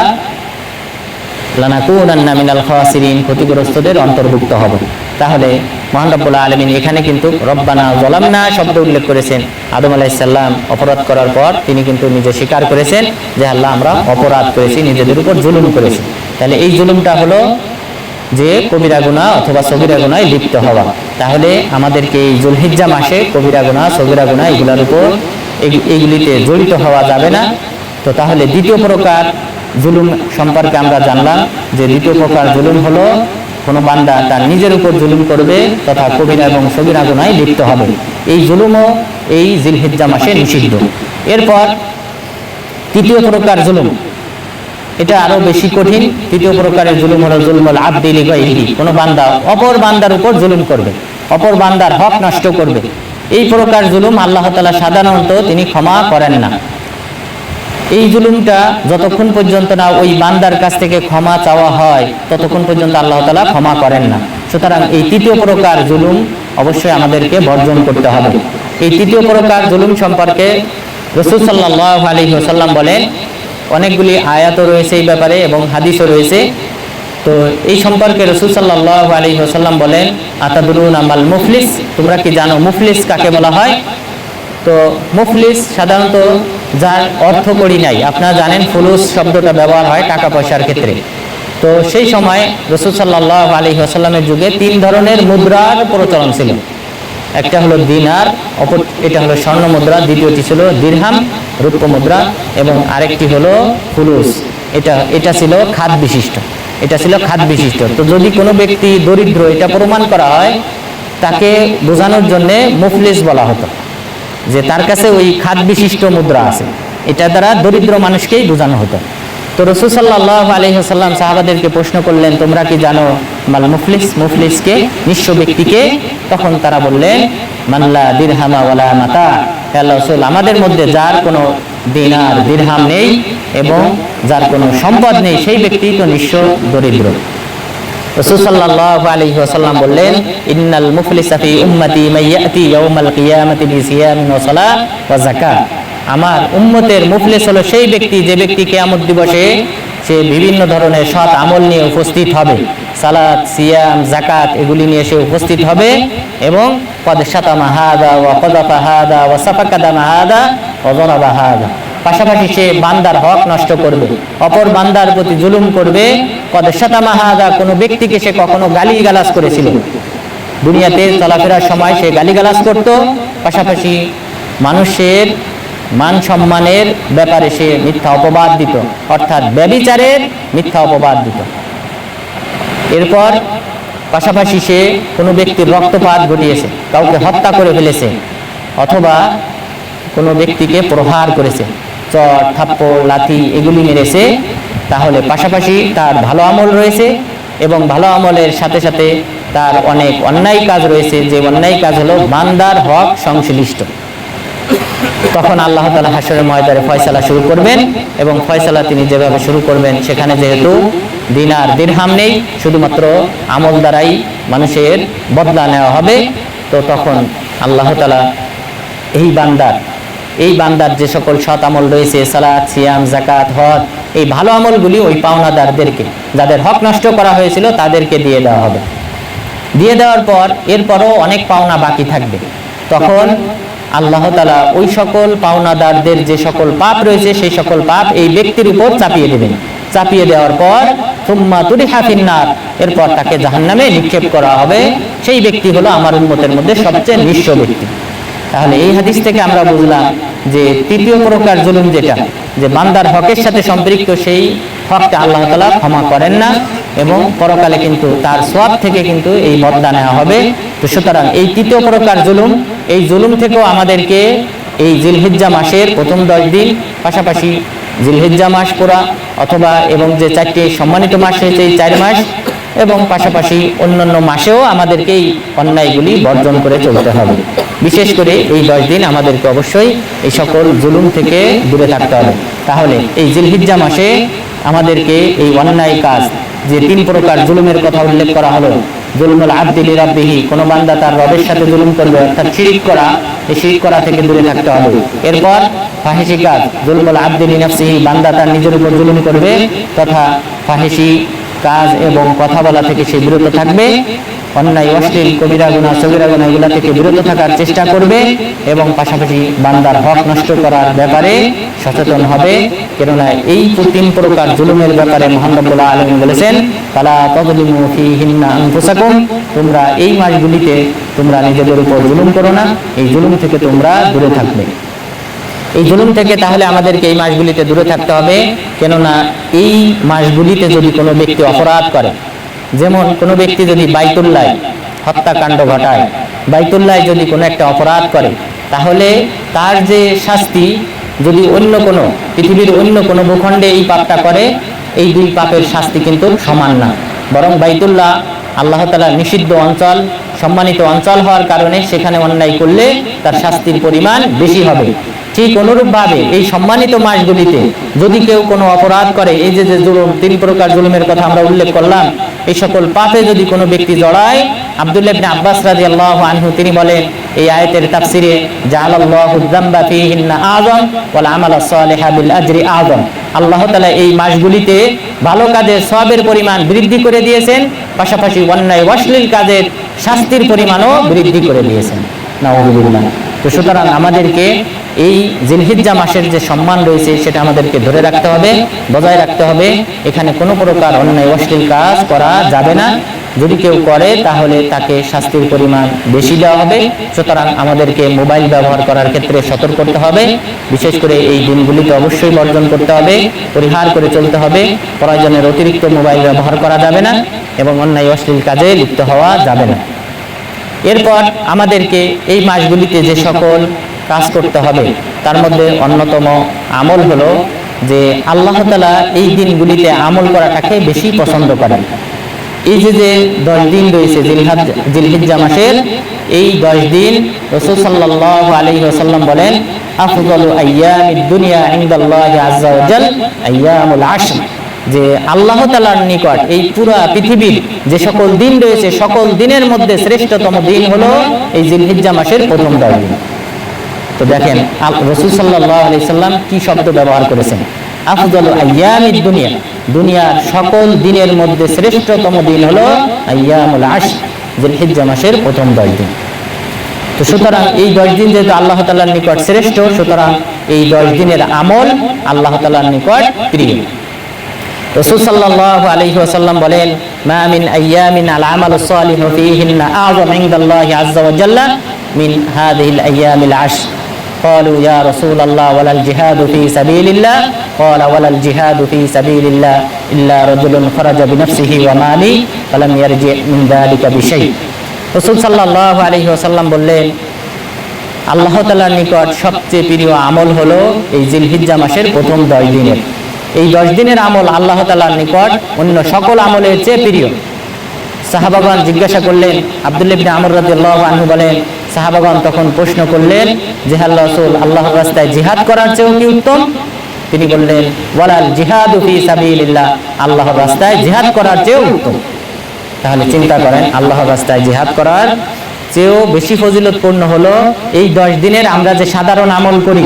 লানাকুনান্না মিনাল খাসিরিন, ক্ষতিগ্রস্তদের অন্তর্ভুক্ত হব। তাহলে মহান রব্বুল আলামিন এখানে কিন্তু রব্বানা যালামনা শব্দ উল্লেখ করেছেন। আদম আলাইহিস সালাম অপরাধ করার পর তিনি কিন্তু নিজে স্বীকার করেছেন যে আল্লাহ, আমরা অপরাধ করেছি, নিজেদের উপর জুলুম করেছি। তাহলে এই জুলুমটা হলো যে কবিরা গুনাহ অথবা সগীরা গুনাহে লিপ্ত হওয়া। তাহলে আমাদেরকে এই যুলহিজ্জা মাসে কবিরা গুনাহ, সগীরা গুনাহ এগুলিতে জড়িত হওয়া যাবে না। তো তাহলে দ্বিতীয় প্রকার জুলুম সম্পর্কে আমরা জানলাম যে দ্বিতীয় প্রকার জুলুম হলো কোনো বান্দা তার নিজের উপর জুলুম করবে তথা কবিরা এবং সগীরা গুনাহে লিপ্ত হবে। এই জুলুমও এই জিলহিজ্জা মাসে নিষিদ্ধ। এরপর তৃতীয় প্রকার জুলুম, এটা আরো বেশি কঠিন। তৃতীয় প্রকারের জুলুম হলো জুলমুল আবদি লিগাইরিহি, কোনো বান্দা অপর বান্দার উপর জুলুম করবে, অপর বান্দার হক নষ্ট করবে। এই প্রকার জুলুম আল্লাহ তাআলা সাধারণত তিনি ক্ষমা করেন না। এই জুলুমটা যতক্ষণ পর্যন্ত না ওই বান্দার কাছ থেকে ক্ষমা চাওয়া হয় ততক্ষণ পর্যন্ত আল্লাহ তাআলা ক্ষমা করেন না। সুতরাং এই তৃতীয় প্রকার জুলুম অবশ্যই আমাদেরকে বর্জন করতে হবে। এই তৃতীয় প্রকার জুলুম সম্পর্কে রাসূল সাল্লাল্লাহু আলাইহি ওয়াসাল্লাম বলেন, অনেকগুলি আয়াতও রয়েছে এই ব্যাপারে এবং হাদিসও রয়েছে। তো এই সম্পর্কে রাসূল সাল্লাল্লাহু আলাইহি ওয়াসাল্লাম বলেন আতাদরুনা মাল মুফলিস, তোমরা কি জানো মুফলিস কাকে বলা হয়? তো মুফলিস সাধারণত যার অর্থ কড়ি নাই। আপনারা জানেন ফুলুস শব্দটা ব্যবহার হয় টাকা পয়সার ক্ষেত্রে। তো সেই সময় রাসূল সাল্লাল্লাহু আলাইহি ওয়াসাল্লামের যুগে 3 ধরনের মুদ্রার প্রচলন ছিল। একটা হলো দিনার, এটা হলো স্বর্ণ মুদ্রা, দ্বিতীয়টি ছিল দিরহাম রৌপ্য মুদ্রা এবং আরেকটি হলো ফুলুস, এটা ছিল খাদ বিশিষ্ট। তো যদি কোনো ব্যক্তি দরিদ্র এটা প্রমাণ করা হয়, তাকে বোঝানোর জন্য মুফলিস বলা হতো, যে তার কাছে ওই খাদ বিশিষ্ট মুদ্রা আছে। এটা দ্বারা দরিদ্র মানুষকেই বোঝানো হতো। তো রাসূল সাল্লাল্লাহু আলাইহি ওয়াসাল্লাম সাহাবাদেরকে প্রশ্ন করলেন, তোমরা কি জানো মাল মুফলিসকে, নিঃস্ব ব্যক্তিকে? তখন তারা বললেন মাল্লা দিরহামা ওয়ালা মাতা, হে আল্লাহর রাসূল, আমাদের মধ্যে যার কোনো দিনার দিরহাম নেই এবং যার কোনো সম্পদ নেই সেই ব্যক্তি তো নিঃস্ব দরিদ্র। রাসূল সাল্লাল্লাহু আলাইহি ওয়াসাল্লাম বললেন ইন্নাল মুফলিসা ফি উম্মতি মান ইয়াতি ইয়াউমাল কিয়ামাতি বিসিয়ামিন ওয়া সালাহ ওয়া যাকাত, আমার উম্মতের মুফলিস হলো সেই ব্যক্তি যে ব্যক্তি কিয়ামত দিবসে সে বিভিন্ন ধরনের সৎ আমল নিয়ে উপস্থিত হবে, সালাত, সিয়াম, যাকাত এগুলি নিয়ে সে উপস্থিত হবে এবং কদ শাতামা হাদা ওয়া কযাফা হাদা ওয়া সাফাকা দামা হাদা ওয়া যারাবা হাদা, পাশাপাশি সে বান্দার হক নষ্ট করবে, অপর বান্দার প্রতি জুলুম করবে। কদ শাতামা হাদা, কোনো ব্যক্তিকে সে কখনো গালিগালাজ করেছিল, দুনিয়াতে চলাফেরার সময় সে গালিগালাজ করত, পাশাপাশি মানুষের মান সম্মানের ব্যাপারে সে মিথ্যা অপবাদ দিত, অর্থাৎ ব্যভিচারের মিথ্যা অপবাদ দিত। এরপর পাশাপাশি সে কোনো ব্যক্তির রক্তপাত ঘটিয়েছে, কাউকে হত্যা করে ফেলেছে, অথবা কোনো ব্যক্তিকে প্রহার করেছে, চট, থাপ্পড়, লাথি এগুলি মেরেছে, তাহলে পাশাপাশি তার ভালো আমল রয়েছে এবং ভালো আমলের সাথে সাথে তার অনেক অন্যায় কাজ রয়েছে, যে অন্যায় কাজ হলো বান্দার হক সংশ্লিষ্ট। তখন আল্লাহ তাআলা হাশরের ময়দানে ফয়সালা শুরু করবেন এবং ফয়সালা তিনি যেভাবে শুরু করবেন, সেখানে যেহেতু দিনার দিরহাম নেই, শুধুমাত্র আমল দ্বারাই মানুষের বদলা নেওয়া হবে, তো তখন আল্লাহ তাআলা এই বান্দার যে সকল সৎ আমল রয়েছে, সালাত, সিয়াম, যাকাত, হজ, এই ভালো আমলগুলি ওই পাওনাদারদেরকে, যাদের হক নষ্ট করা হয়েছিল তাদেরকে দিয়ে দেওয়া হবে। দিয়ে দেওয়ার পর এরপরও অনেক পাওনা বাকি থাকবে, তখন আল্লাহ তাআলা ওই সকল পাওনাদারদের যে সকল পাপ রয়েছে সেই সকল পাপ এই ব্যক্তির উপর চাপিয়ে দেবেন। চাপিয়ে দেওয়ার পর সুম্মা তুরিহা ফিন্নার, এরপর তাকে জাহান্নামে নিক্ষেপ করা হবে। সেই ব্যক্তি হলো আমার উম্মতের মধ্যে সবচেয়ে নিঃস্ব ব্যক্তি। তাহলে এই হাদিস থেকে আমরা বুঝলাম যে তৃতীয় প্রকার জুলুম যেটা, যে বান্দার হকের সাথে সম্পৃক্ত, সেই হকটা আল্লাহ তাআলা ক্ষমা করেন না এবং পরকালে কিন্তু তার সওয়াব থেকে কিন্তু এই বদলা নেওয়া হবে। তো সুতরাং এই তৃতীয় প্রকার জুলুম, এই জুলুম থেকেও আমাদেরকে এই জিলহিজ্জা মাসের প্রথম 10 দিন, পাশাপাশি জিলহিজ্জা মাস পুরা অথবা এবং যে 4টি সম্মানিত মাস রয়েছে এই 4 মাস, এবং পাশাপাশি অন্যান্য মাসেও আমাদেরকে এই অন্যায়গুলি বর্জন করে চলতে হবে। বিশেষ করে এই 10 দিন আমাদেরকে অবশ্যই এই সকল জুলুম থেকে দূরে থাকতে হবে। তাহলে এই জিলহিজ্জা মাসে আমাদেরকে এই অন্যায় কাজ, যে 3 প্রকার জুলুমের কথা উল্লেখ করা হলো, জুলমুল আবদি লিরাব্বিহি, কোনো বান্দা তার রবের সাথে জুলুম করবে অর্থাৎ শিরক করা, এই শিরক করা থেকে দূরে থাকতে হবে। এরপর ফাহিশি কাজ, জুলমুল আবদি লিনাফসিহি, বান্দা তার নিজের উপর জুলুম করবে তথা ফাহিশি কাজ এবং কথা বলা থেকে সে বিরত থাকবে, অন্যায়, অশ্লীল, কবিরা গুনাহ, সগীরা গুনাহ এগুলা থেকে বিরত থাকার চেষ্টা করবে এবং পাশাপাশি বান্দার হক নষ্ট করার ব্যাপারে সচেতন হবে। কেননা এই 3 প্রকার জুলুমের ব্যাপারে মহান রব্বুল আলামিন বলেছেন, ফালা তাযলিমু ফীহিন্না আনফুসাকুম, তোমরা এই মাসগুলিতে তোমরা নিজেদের উপর জুলুম করো না, এই জুলুম থেকে তোমরা দূরে থাকবে। এই জুলুম থেকে তাহলে আমাদেরকে এই মাসগুলিতে দূরে থাকতে হবে। কেননা এই মাসগুলিতে যদি কোনো ব্যক্তি অপরাধ করে, যেমন কোনো ব্যক্তি যদি বাইতুল্লাহ হত্যাকাণ্ড ঘটায়, বাইতুল্লাহ যদি কোনো একটা অপরাধ করে, তাহলে তার যে শাস্তি, যদি অন্য কোনো পৃথিবীর অন্য কোনো ভূখণ্ডে এই পাপটা করে, এই 2 পাপের শাস্তি কিন্তু সমান না, বরং বাইতুল্লাহ আল্লাহ তাআলার নিষিদ্ধ অঞ্চল, সম্মানিত অঞ্চল হওয়ার কারণে সেখানে অন্যায় করলে তার শাস্তির পরিমাণ বেশি হবে। ঠিক অনুরূপভাবে এই সম্মানিত মাসগুলিতে যদি কেউ কোনো অপরাধ করে, এই যে জুলুম, 3 প্রকার জুলুমের কথা আমরা উল্লেখ করলাম, এই সকল পাপে যদি কোনো ব্যক্তি জড়ায়, আব্দুল্লাহ ইবনে আব্বাস রাদিয়াল্লাহু আনহু তিনি বলেন এই আয়াতের তাফসিরে, জাআলাল্লাহু যামবা ফীহিন্না আযম ওয়াল আমালা সালিহা বিল আজরি আযম, আল্লাহ তাআলা এই মাসগুলিতে ভালো কাজের সওয়াবের পরিমাণ বৃদ্ধি করে দিয়েছেন, পাশাপাশি অন্যায় অশ্লীল কাজের শাস্তির পরিমাণও বৃদ্ধি করে দিয়েছেন। নাউযুবিল্লাহ। তো সুতরাং আমাদেরকে এই জিলহিজ্জা মাসের যে সম্মান রয়েছে সেটা আমাদেরকে ধরে রাখতে হবে, বজায় রাখতে হবে। এখানে কোনো প্রকার অন্যায় অশ্লীল কাজ করা যাবে না, যদি কেউ করে তাহলে তাকে শাস্তির পরিমাণ বেশি দেওয়া হবে। সুতরাং আমাদেরকে মোবাইল ব্যবহার করার ক্ষেত্রে সতর্ক করতে হবে, বিশেষ করে এই দিনগুলিতে অবশ্যই বর্জন করতে হবে, পরিহার করে চলতে হবে। প্রয়োজনের অতিরিক্ত মোবাইল ব্যবহার করা যাবে না এবং অন্যায় অশ্লীল কাজে লিপ্ত হওয়া যাবে না। এরপর আমাদেরকে এই মাসগুলিতে যে সকল কাজ করতে হবে তার মধ্যে অন্যতম আমল হলো যে আল্লাহ তাআলা এই দিনগুলিতে আমল করাটাকে বেশি পছন্দ করেন। এই যে 10 দিন রয়েছে জিলহিজ্জা মাসের, এই 10 দিন রাসূল সাল্লাল্লাহু আলাইহি ওয়াসাল্লাম বলেন, আফযালু আইয়ামিদ দুনিয়া ইনদাল্লাহি আযজা ওয়া জাল আইয়ামুল আশর, যে আল্লাহ তাআলার নিকট এই পুরো পৃথিবীর যে সকল দিন রয়েছে সকল দিনের মধ্যে শ্রেষ্ঠতম দিন হলো এই জিলহিজ্জা মাসের প্রথম 10 দিন। তো দেখেন রাসূল সাল্লাল্লাহু আলাইহি সাল্লাম কি শব্দ ব্যবহার করেছেন, আফদালু আইয়ামিদ দুনিয়া, দুনিয়ার সকল দিনের মধ্যে শ্রেষ্ঠতম দিন হলো আইয়ামুল আশর, যুলহিজ্জা মাসের প্রথম 10 দিন। তো সুতরাং এই 10 দিন যেহেতু আল্লাহ তাআলার নিকট শ্রেষ্ঠ, সুতরাং এই 10 দিনের আমল আল্লাহ তাআলার নিকট প্রিয়। রাসূল সাল্লাল্লাহু আলাইহি ওয়াসাল্লাম বলেন, মা মিন আইয়ামিন আল আমালুস সালিহু ফীহিন্না আ'যামু ইনদাল্লাহি আযজা ওয়া জাল্লা মিন হাযিহিল আইয়ামিল আশর। قالوا يا رسول الله ولا الجهاد في سبيل الله قال ولا الجهاد في سبيل الله إلا رجل خرج بنفسه وماله فلم يرجع من ذلك بشيء। রাসূল সাল্লাল্লাহু আলাইহি ওয়াসাল্লাম বললেন, আল্লাহ তাআলার নিকট সবচেয়ে প্রিয় আমল হলো এই জিলহিজ্জা মাসের প্রথম 10 দিনের। এই 10 দিনের আমল আল্লাহ তাআলার নিকট অন্য সকল আমলের চেয়ে প্রিয়। সাহাবাগণ জিজ্ঞাসা করলেন, আব্দুল্লাহ ইবনে আমর রাদিয়াল্লাহু আনহু বলেন, সাহাবাগণ তখন প্রশ্ন করলেন যে আল্লাহর রাসূল, আল্লাহর রাস্তায় জিহাদ করার চেয়েও কি উত্তম? তিনি বললেন, ওয়ালাল জিহাদু ফি সাবিলিল্লাহ, আল্লাহর রাস্তায় জিহাদ করার চেয়েও উত্তম। তাহলে চিন্তা করেন, আল্লাহর রাস্তায় জিহাদ করার চেয়েও বেশি ফজিলতপূর্ণ হলো এই 10 দিনের আমরা যে সাধারণ আমল করি,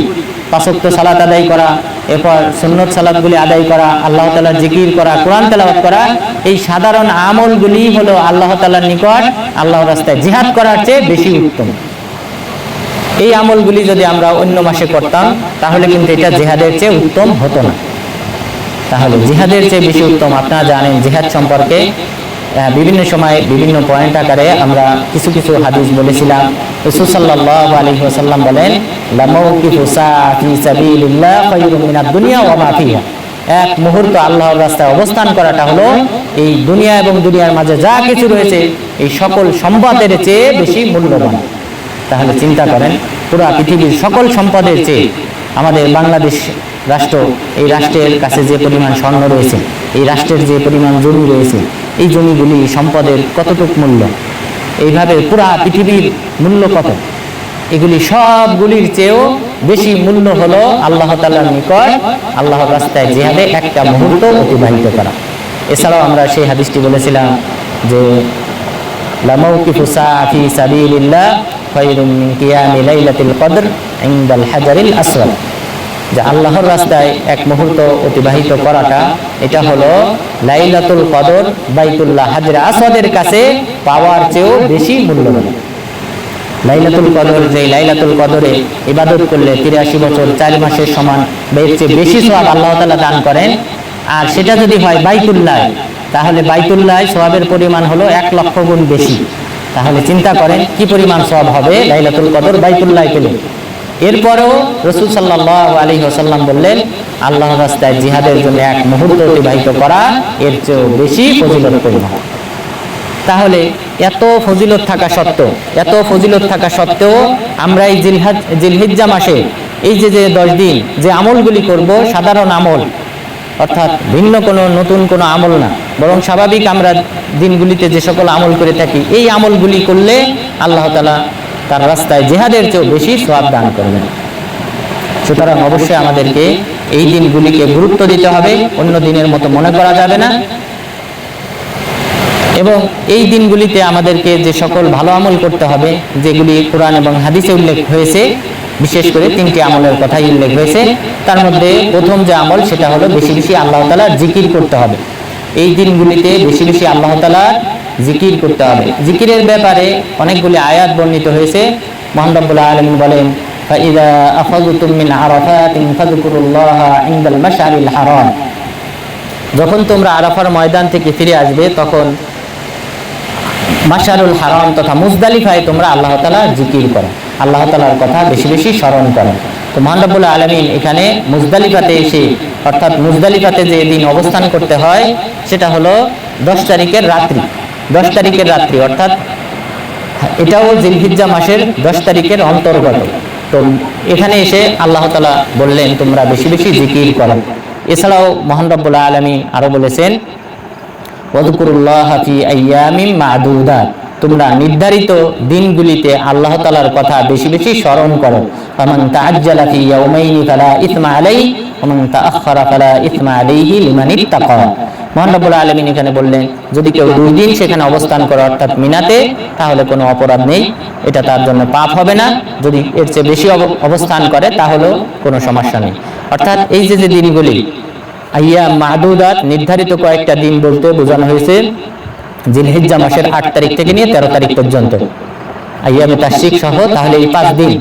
5 ওয়াক্ত সালাত আদায় করা, এরপর সুন্নত সালাতগুলি আদায় করা, আল্লাহ তাআলার জিকির করা, কোরআন তেলাওয়াত করা, এই সাধারণ আমলগুলি হলো আল্লাহ তাআলার নিকট আল্লাহর রাস্তায় জিহাদ করার চেয়ে বেশি উত্তম। এই আমলগুলি যদি আমরা অন্য মাসে করতাম তাহলে কিন্তু এটা জিহাদের চেয়ে উত্তম হতো না। তাহলে জিহাদের চেয়ে বেশি উত্তম। আপনারা জানেন জিহাদ সম্পর্কে বিভিন্ন সময় বিভিন্ন পয়েন্ট আকারে আমরা কিছু কিছু হাদিস বলেছিলাম। রাসূল সাল্লাল্লাহু আলাইহি ওয়াসাল্লাম বলেন, লামাউকিফু সাআতি সাবিলিল্লাহ খায়রুম মিনাদ দুনিয়া ওয়া মা ফিহা, এক মুহূর্ত আল্লাহর রাস্তায় অবস্থান করাটা হলো এই দুনিয়া এবং দুনিয়ার মাঝে যা কিছু রয়েছে এই সকল সম্পদের চেয়ে বেশি মূল্যবান। তাহলে চিন্তা করেন, পুরো পৃথিবীর সকল সম্পদের চেয়ে আমাদের বাংলাদেশ রাষ্ট্র, এই রাষ্ট্রের কাছে যে পরিমাণ স্বর্ণ রয়েছে, এই রাষ্ট্রের যে পরিমাণ জমি রয়েছে, এই জমিগুলি সম্পদের কতটুকু মূল্য, এইভাবে পুরা পৃথিবীর মূল্য কত, এগুলি সবগুলির চেয়েও বেশি মূল্য হলো আল্লাহ তাআলার নিকট আল্লাহর রাস্তায় জিহাদে একটা মুহূর্ত অতিবাহিত করা। এছাড়াও আমরা সেই হাদিসটি বলেছিলাম যে লামাউকিফু সাআতি সাবিলিল্লাহ খায়রুম মিন কিয়ামি লাইলাতিল কদর ইনদাল হাজারিল আসওয়াদ, যে আল্লাহর রাস্তায় এক মুহূর্ত অতিবাহিত করাটা এটা হলো লাইলাতুল কদর বাইতুল্লাহ হাজরে আসওয়াদের কাছে পাওয়ার চেয়েও বেশি মূল্যবান। লাইলাতুল কদর, যে লাইলাতুল কদরে ইবাদত করলে 83 বছর 4 মাসের সমান বেশি সওয়াব আল্লাহ তাআলা দান করেন। আর সেটা যদি হয় বাইতুল্লাহ, তাহলে বাইতুল্লাহ সওয়াবের পরিমাণ হলো 1 লক্ষ গুণ বেশি। তাহলে চিন্তা করেন কি পরিমাণ সওয়াব হবে লাইলাতুল কদর বাইতুল্লাহ পেলে। এরপরেও রাসূল সাল্লাল্লাহু আলাইহি ওয়াসাল্লাম বললেন, আল্লাহর রাস্তায় জিহাদের জন্য এক মুহূর্ত অতিবাহিত করা এর চেয়েও বেশি ফজিলতপূর্ণ। তাহলে এত ফজিলত থাকা সত্ত্বেও আমরা এই জিলহিজ্জা মাসে এই যে 10 দিন যে আমলগুলি করব, সাধারণ আমল, অর্থাৎ ভিন্ন কোনো নতুন কোনো আমল না, বরং স্বাভাবিক আমরা দিনগুলিতে যে সকল আমল করে থাকি, এই আমলগুলি করলে আল্লাহ তাআলা তার রাস্তায় জিহাদের চেয়েও বেশি সওয়াব দান করবেন। সুতরাং অবশ্যই আমাদেরকে এই দিনগুলিকে গুরুত্ব দিতে হবে, অন্য দিনের মতো মনে করা যাবে না। এবং এই দিনগুলিতে আমাদেরকে যে সকল ভালো আমল করতে হবে, যেগুলি কোরআন এবং হাদিসে উল্লেখ হয়েছে, বিশেষ করে 3টি আমলের কথাই উল্লেখ হয়েছে। তার মধ্যে প্রথম যে আমল সেটা হলো বেশি বেশি আল্লাহ তাআলার জিকির করতে হবে। এই দিনগুলিতে বেশি বেশি আল্লাহ তাআলার জিকির করতে হবে। জিকিরের ব্যাপারে অনেকগুলি আয়াত বর্ণিত হয়েছে। মহান রব্বুল আলামিন বলেন, ফাইযা আফাযতুম মিন আরাফাতিন ফাযকুরুল্লাহা ইনদাল মাশআরিল হারাম, যখন তোমরা আরাফার ময়দান থেকে ফিরে আসবে তখন মাশআরুল হারাম তথা মুজদালিফায় তোমরা আল্লাহ তাআলার জিকির করো, আল্লাহ তাআলার কথা বেশি বেশি স্মরণ করো। তো মহান রব্বুল আলামিন এখানে মুজদালিফাতে এসে, অর্থাৎ মুজদালিফাতে যে দিন অবস্থান করতে হয় সেটা হলো 10 তারিখের রাত্রি, অর্থাৎ এটাও জিলহিজ্জা মাসের 10 তারিখের অন্তর্গত। তো এখানে এসে আল্লাহ তাআলা বললেন তোমরা বেশি বেশি জিকির করো। এছাড়াও মহান রব্বুল আলামিন আরো বলেছেন, ওয়াযকুরুল্লাহা ফি আইয়ামিম মা'দুদাত, তোমরা নির্ধারিত দিনগুলিতে আল্লাহ তাআলার কথা বেশি বেশি স্মরণ করো। ফামান তাআজ্জালা ফি ইয়াওমাইনি ফালা ইসমা আলাইহি ওয়া মান তাআখারা ফালা ইসমা আলাইহি লিমান ইত্তাকা। মহান রব্বুল আলামিন এখানে বললেন, যদি কেউ 2 দিন সেখানে অবস্থান করে অর্থাৎ মিনাতে, তাহলে কোনো অপরাধ নেই, এটা তার জন্য পাপ হবে না। যদি এর চেয়ে বেশি অবস্থান করে তাহলেও কোনো সমস্যা নেই। অর্থাৎ এই যে দিনগুলি আইয়াম মাদুদাত, নির্ধারিত কয়েকটা দিন বলতে বোঝানো হয়েছে জিলহিজ্জা মাসের 8 তারিখ থেকে নিয়ে 13 তারিখ পর্যন্ত, আইয়ামে তাশরিক সহ। তাহলে এই 5 দিন,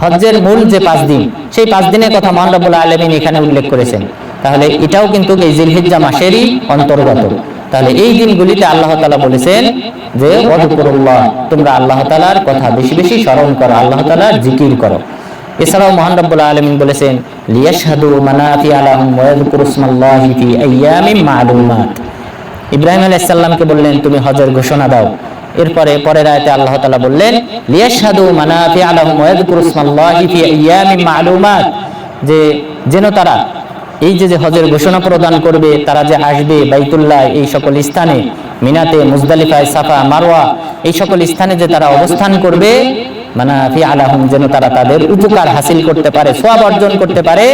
হজ্জের মূল যে 5 দিন, সেই 5 দিনের কথা মহান রব্বুল আলামিন এখানে উল্লেখ করেছেন। তাহলে এটাও কিন্তু এই জিলহিজ্জা মাসেরই অন্তর্গত। তাহলে এই দিনগুলিতে আল্লাহ তাআলা বলেছেন যে ওয়াযকুরুল্লাহ, তোমরা আল্লাহ তাআলার কথা বেশি বেশি স্মরণ করো, আল্লাহ তাআলার জিকির করো। এছাড়াও মহান রব্বুল আলামিন বলেছেন লিয়াশহাদু মানাফিআ লাহুম ওয়া ইয়াযকুরু ইসমাল্লাহি ফি আইয়ামিন মা'লুমাত। ইব্রাহিম আলাইহিস সালামকে বললেন তুমি হজের ঘোষণা দাও। এরপরে পরের আয়াতে আল্লাহ তাআলা বললেন লিয়াশহাদু মানাফিআ লাহুম ওয়া ইয়াযকুরু ইসমাল্লাহি ফি আইয়ামিন মা'লুমাত, যে যেন তারা এই যে হজের ঘোষণা প্রদান করবে, তারা যে আসবে বাইতুল্লাহ এই সকল স্থানে, মিনাতে, মুজদালিফায়, সাফা, মারওয়া এই সকল স্থানে যে তারা অবস্থান করবে, মানাফিআ লাহুম, যেন তারা তাদের উপকার হাসিল করতে পারে, সওয়াব অর্জন করতে পারে।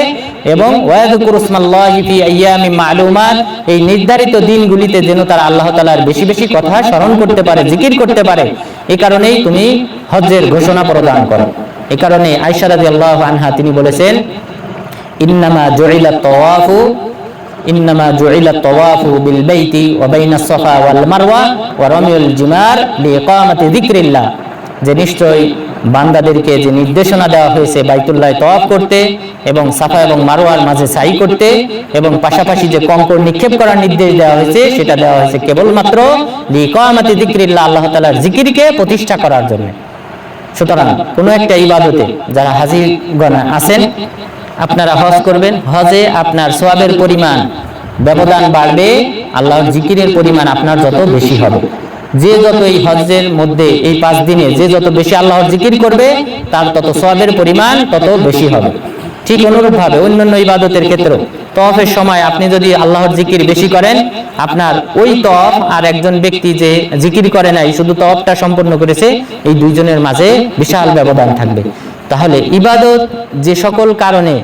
এবং ওয়াযকুরু ইসমাল্লাহি ফি আইয়ামিন মা'লুমাত, এই নির্ধারিত দিনগুলিতে যেন তারা আল্লাহ তাআলার বেশি বেশি কথা স্মরণ করতে পারে, জিকির করতে পারে। এই কারণেই তুমি হজ্জের ঘোষণা প্রদান করো। এই কারণে আয়েশা রাদিয়াল্লাহু আনহা তিনি বলেছেন ইন্নামা জুইলাত তাওয়াফু বিল বাইতি ওয়া বাইনাস সাফা ওয়াল মারওয়া ওয়া রামিউল জিমার লিইকামাতি যিকরিল্লাহ, যে নিশ্চয়ই বান্দাদেরকে যে নির্দেশনা দেওয়া হয়েছে বাইতুল্লাহ তওয়াফ করতে এবং সাফা এবং মারওয়ার মাঝে সাই করতে, এবং পাশাপাশি যে কঙ্কর নিক্ষেপ করার নির্দেশ দেওয়া হয়েছে, সেটা দেওয়া হয়েছে কেবলমাত্র লিইকামাতি যিকরিল্লাহ, আল্লাহ তাআলার জিকিরকে প্রতিষ্ঠা করার জন্য। সুতরাং কোনো একটা ইবাদতে যারা হাজিগণ আছেন, আপনারা হজ করবেন, হজে আপনার সওয়াবের পরিমাণ ব্যবধান বাড়বে, আল্লাহর জিকিরের পরিমাণ আপনার যত বেশি হবে। যে যত এই হজ্জের মধ্যে এই 5 দিনে যে যত বেশি আল্লাহর জিকির করবে, তার তত সওয়াবের পরিমাণ তত বেশি হবে। ঠিক অনুরূপভাবে অন্যান্য ইবাদতের ক্ষেত্রেও তওয়াফের সময় আপনি যদি আল্লাহর জিকির বেশি করেন, আপনার ওই তওয়াফ আর একজন ব্যক্তি যে জিকির করে নাই, শুধু তওয়াফটা সম্পন্ন করেছে, এই দুইজনের মাঝে বিশাল ব্যবধান থাকবে। তাহলে ইবাদত যে সকল কারণে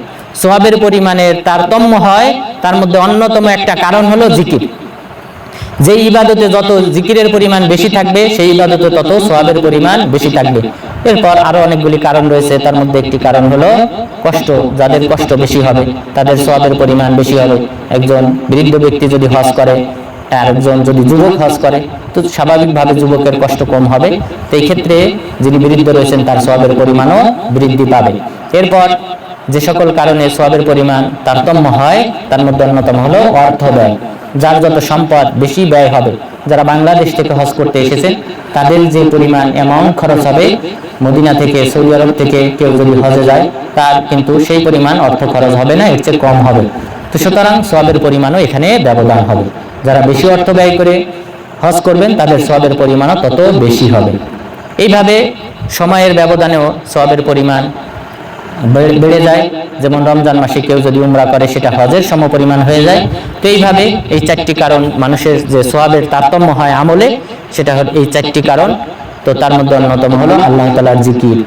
সওয়াবের পরিমাণের তারতম্য হয়, তার মধ্যে অন্যতম একটা কারণ হলো জিকির। যে ইবাদতে যত জিকিরের পরিমাণ বেশি থাকবে, সেই ইবাদতে তত সওয়াবের পরিমাণ বেশি থাকবে। এরপর আরো অনেকগুলি কারণ রয়েছে, তার মধ্যে একটি কারণ হলো কষ্ট। যাদের কষ্ট বেশি হবে তাদের সওয়াবের পরিমাণ বেশি হবে। একজন বৃদ্ধ ব্যক্তি যদি হজ করে, আর একজন যদি যুবক হজ করে, তো স্বাভাবিকভাবে যুবকের কষ্ট কম হবে। তো এই ক্ষেত্রে যিনি বৃদ্ধ রয়েছেন তার সওয়াবের পরিমাণও বৃদ্ধি পাবে। এরপর যে সকল কারণে সওয়াবের পরিমাণ তারতম্য হয়, তার মধ্যে অন্যতম হলো অর্থ ব্যয়। যার যত সম্পদ বেশি ব্যয় হবে, যারা বাংলাদেশ থেকে হজ করতে এসেছেন তাদের যে পরিমাণ অ্যামাউন্ট খরচ হবে, মদিনা থেকে, সৌদি আরব থেকে কেউ যদি হজে যায়, তার কিন্তু সেই পরিমাণ অর্থ খরচ হবে না, এর চেয়ে কম হবে। তো সুতরাং সওয়াবের পরিমাণও এখানে ব্যবধান হবে। যারা বেশি অর্থ ব্যয় করে হজ করবেন, তাদের সওয়াবের পরিমাণও তত বেশি হবে। এইভাবে সময়ের ব্যবধানেও সওয়াবের পরিমাণ বেড়ে যায়। যেমন রমজান মাসে কেউ যদি উমরা করে, সেটা হজের সমপরিমাণ হয়ে যায়। তো এইভাবে এই 4টি কারণ মানুষের যে সওয়াবের তারতম্য হয় আমলে, সেটা হল এই 4টি কারণ। তো তার মধ্যে অন্যতম হলো আল্লাহ তাআলার জিকির।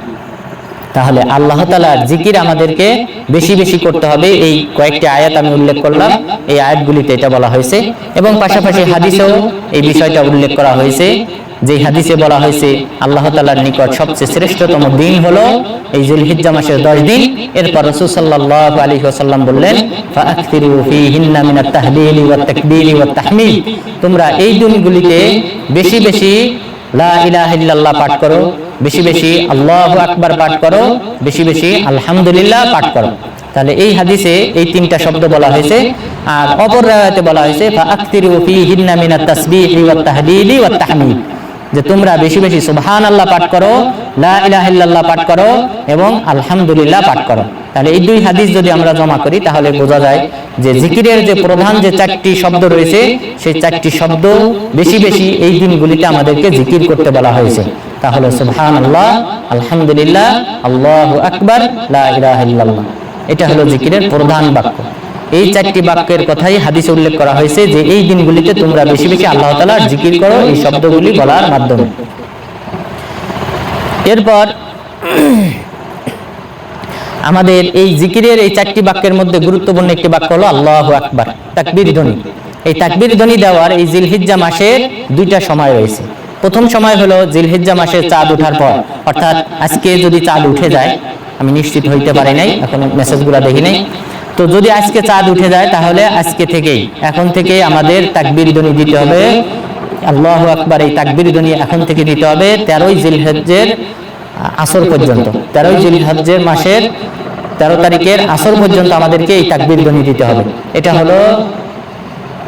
তাহলে আল্লাহ তাআলার জিকির আমাদেরকে বেশি বেশি করতে হবে। এই কয়েকটি আয়াত আমি উল্লেখ করলাম, এই আয়াতগুলিতে এটা বলা হয়েছে, এবং পাশাপাশি হাদিসেও এই বিষয়টা উল্লেখ করা হয়েছে। যে হাদিসে বলা হয়েছে আল্লাহ তাআলার নিকট সবচেয়ে শ্রেষ্ঠতম দিন হলো এই জিলহিজ্জা মাসের 10 দিন। এরপর রাসূল সাল্লাল্লাহু আলাইহি ওয়াসাল্লাম বললেন ফাআকসিরু ফীহিন্না মিনাত তাহলিলি ওয়াত তাকবীরি ওয়াত তাহমিদ, তোমরা এই দিনগুলিতে বেশি বেশি লা ইলাহা ইল্লাল্লাহ পাঠ করো, বেশি বেশি আল্লাহু আকবার পাঠ করো, বেশি বেশি আলহামদুলিল্লাহ পাঠ করো। তাহলে এই হাদিসে এই 3টা শব্দ বলা হয়েছে। আর অপর রাওয়ায়াতে বলা হয়েছে ফাআকসিরু ফীহিন্না মিনাত তাসবিহি ওয়াত তাহলিলি ওয়াত তাহমিদ, যে তোমরা বেশি বেশি সুবহানাল্লাহ পাঠ করো, লা ইলাহা ইল্লাল্লাহ পাঠ করো এবং আলহামদুলিল্লাহ পাঠ করো। তাহলে এই 2 হাদিস যদি আমরা জমা করি, তাহলে বোঝা যায় যে জিকিরের যে প্রধান যে 4টি শব্দ রয়েছে, সেই 4টি শব্দ বেশি বেশি এই দিনগুলিতে আমাদেরকে জিকির করতে বলা হয়েছে। তাহলে সুবহানাল্লাহ, আলহামদুলিল্লাহ, আল্লাহু আকবার, লা ইলাহা ইল্লাল্লাহ, এটা হলো জিকিরের প্রধান বাক্য। এই 4টি বাক্যের কথাই হাদিসে উল্লেখ করা হয়েছে যে এই দিনগুলিতে তোমরা বেশি বেশি আল্লাহ তাআলার জিকির করো, এই শব্দগুলি বলার মাধ্যমে। এরপর আমাদের এই জিকিরের এই 4টি বাক্যের মধ্যে গুরুত্বপূর্ণ একটি বাক্য হলো আল্লাহু আকবার, তাকবীর ধ্বনি। এই তাকবীর ধ্বনি দেওয়ার এই জিলহিজ্জা মাসের 2টা সময় রয়েছে। প্রথম সময় হলো জিলহিজ্জা মাসের চাঁদ ওঠার পর, অর্থাৎ আজকে যদি চাঁদ উঠে যায়, আমি নিশ্চিত হইতে পারি নাই, এখন মেসেজগুলো দেখি নাই, তো যদি আজকে চাঁদ উঠে যায় তাহলে আজকে থেকেই এখন থেকে আমাদের তাকবীর ধ্বনি দিতে হবে, আল্লাহু আকবার, এই তাকবীর ধ্বনি এখন থেকে দিতে হবে 13ই জিলহজ্জের আসর পর্যন্ত। 13ই জিলহজ্জের মাসের 13 তারিখের আসর পর্যন্ত আমাদেরকে এই তাকবীর ধ্বনি দিতে হবে। এটা হলো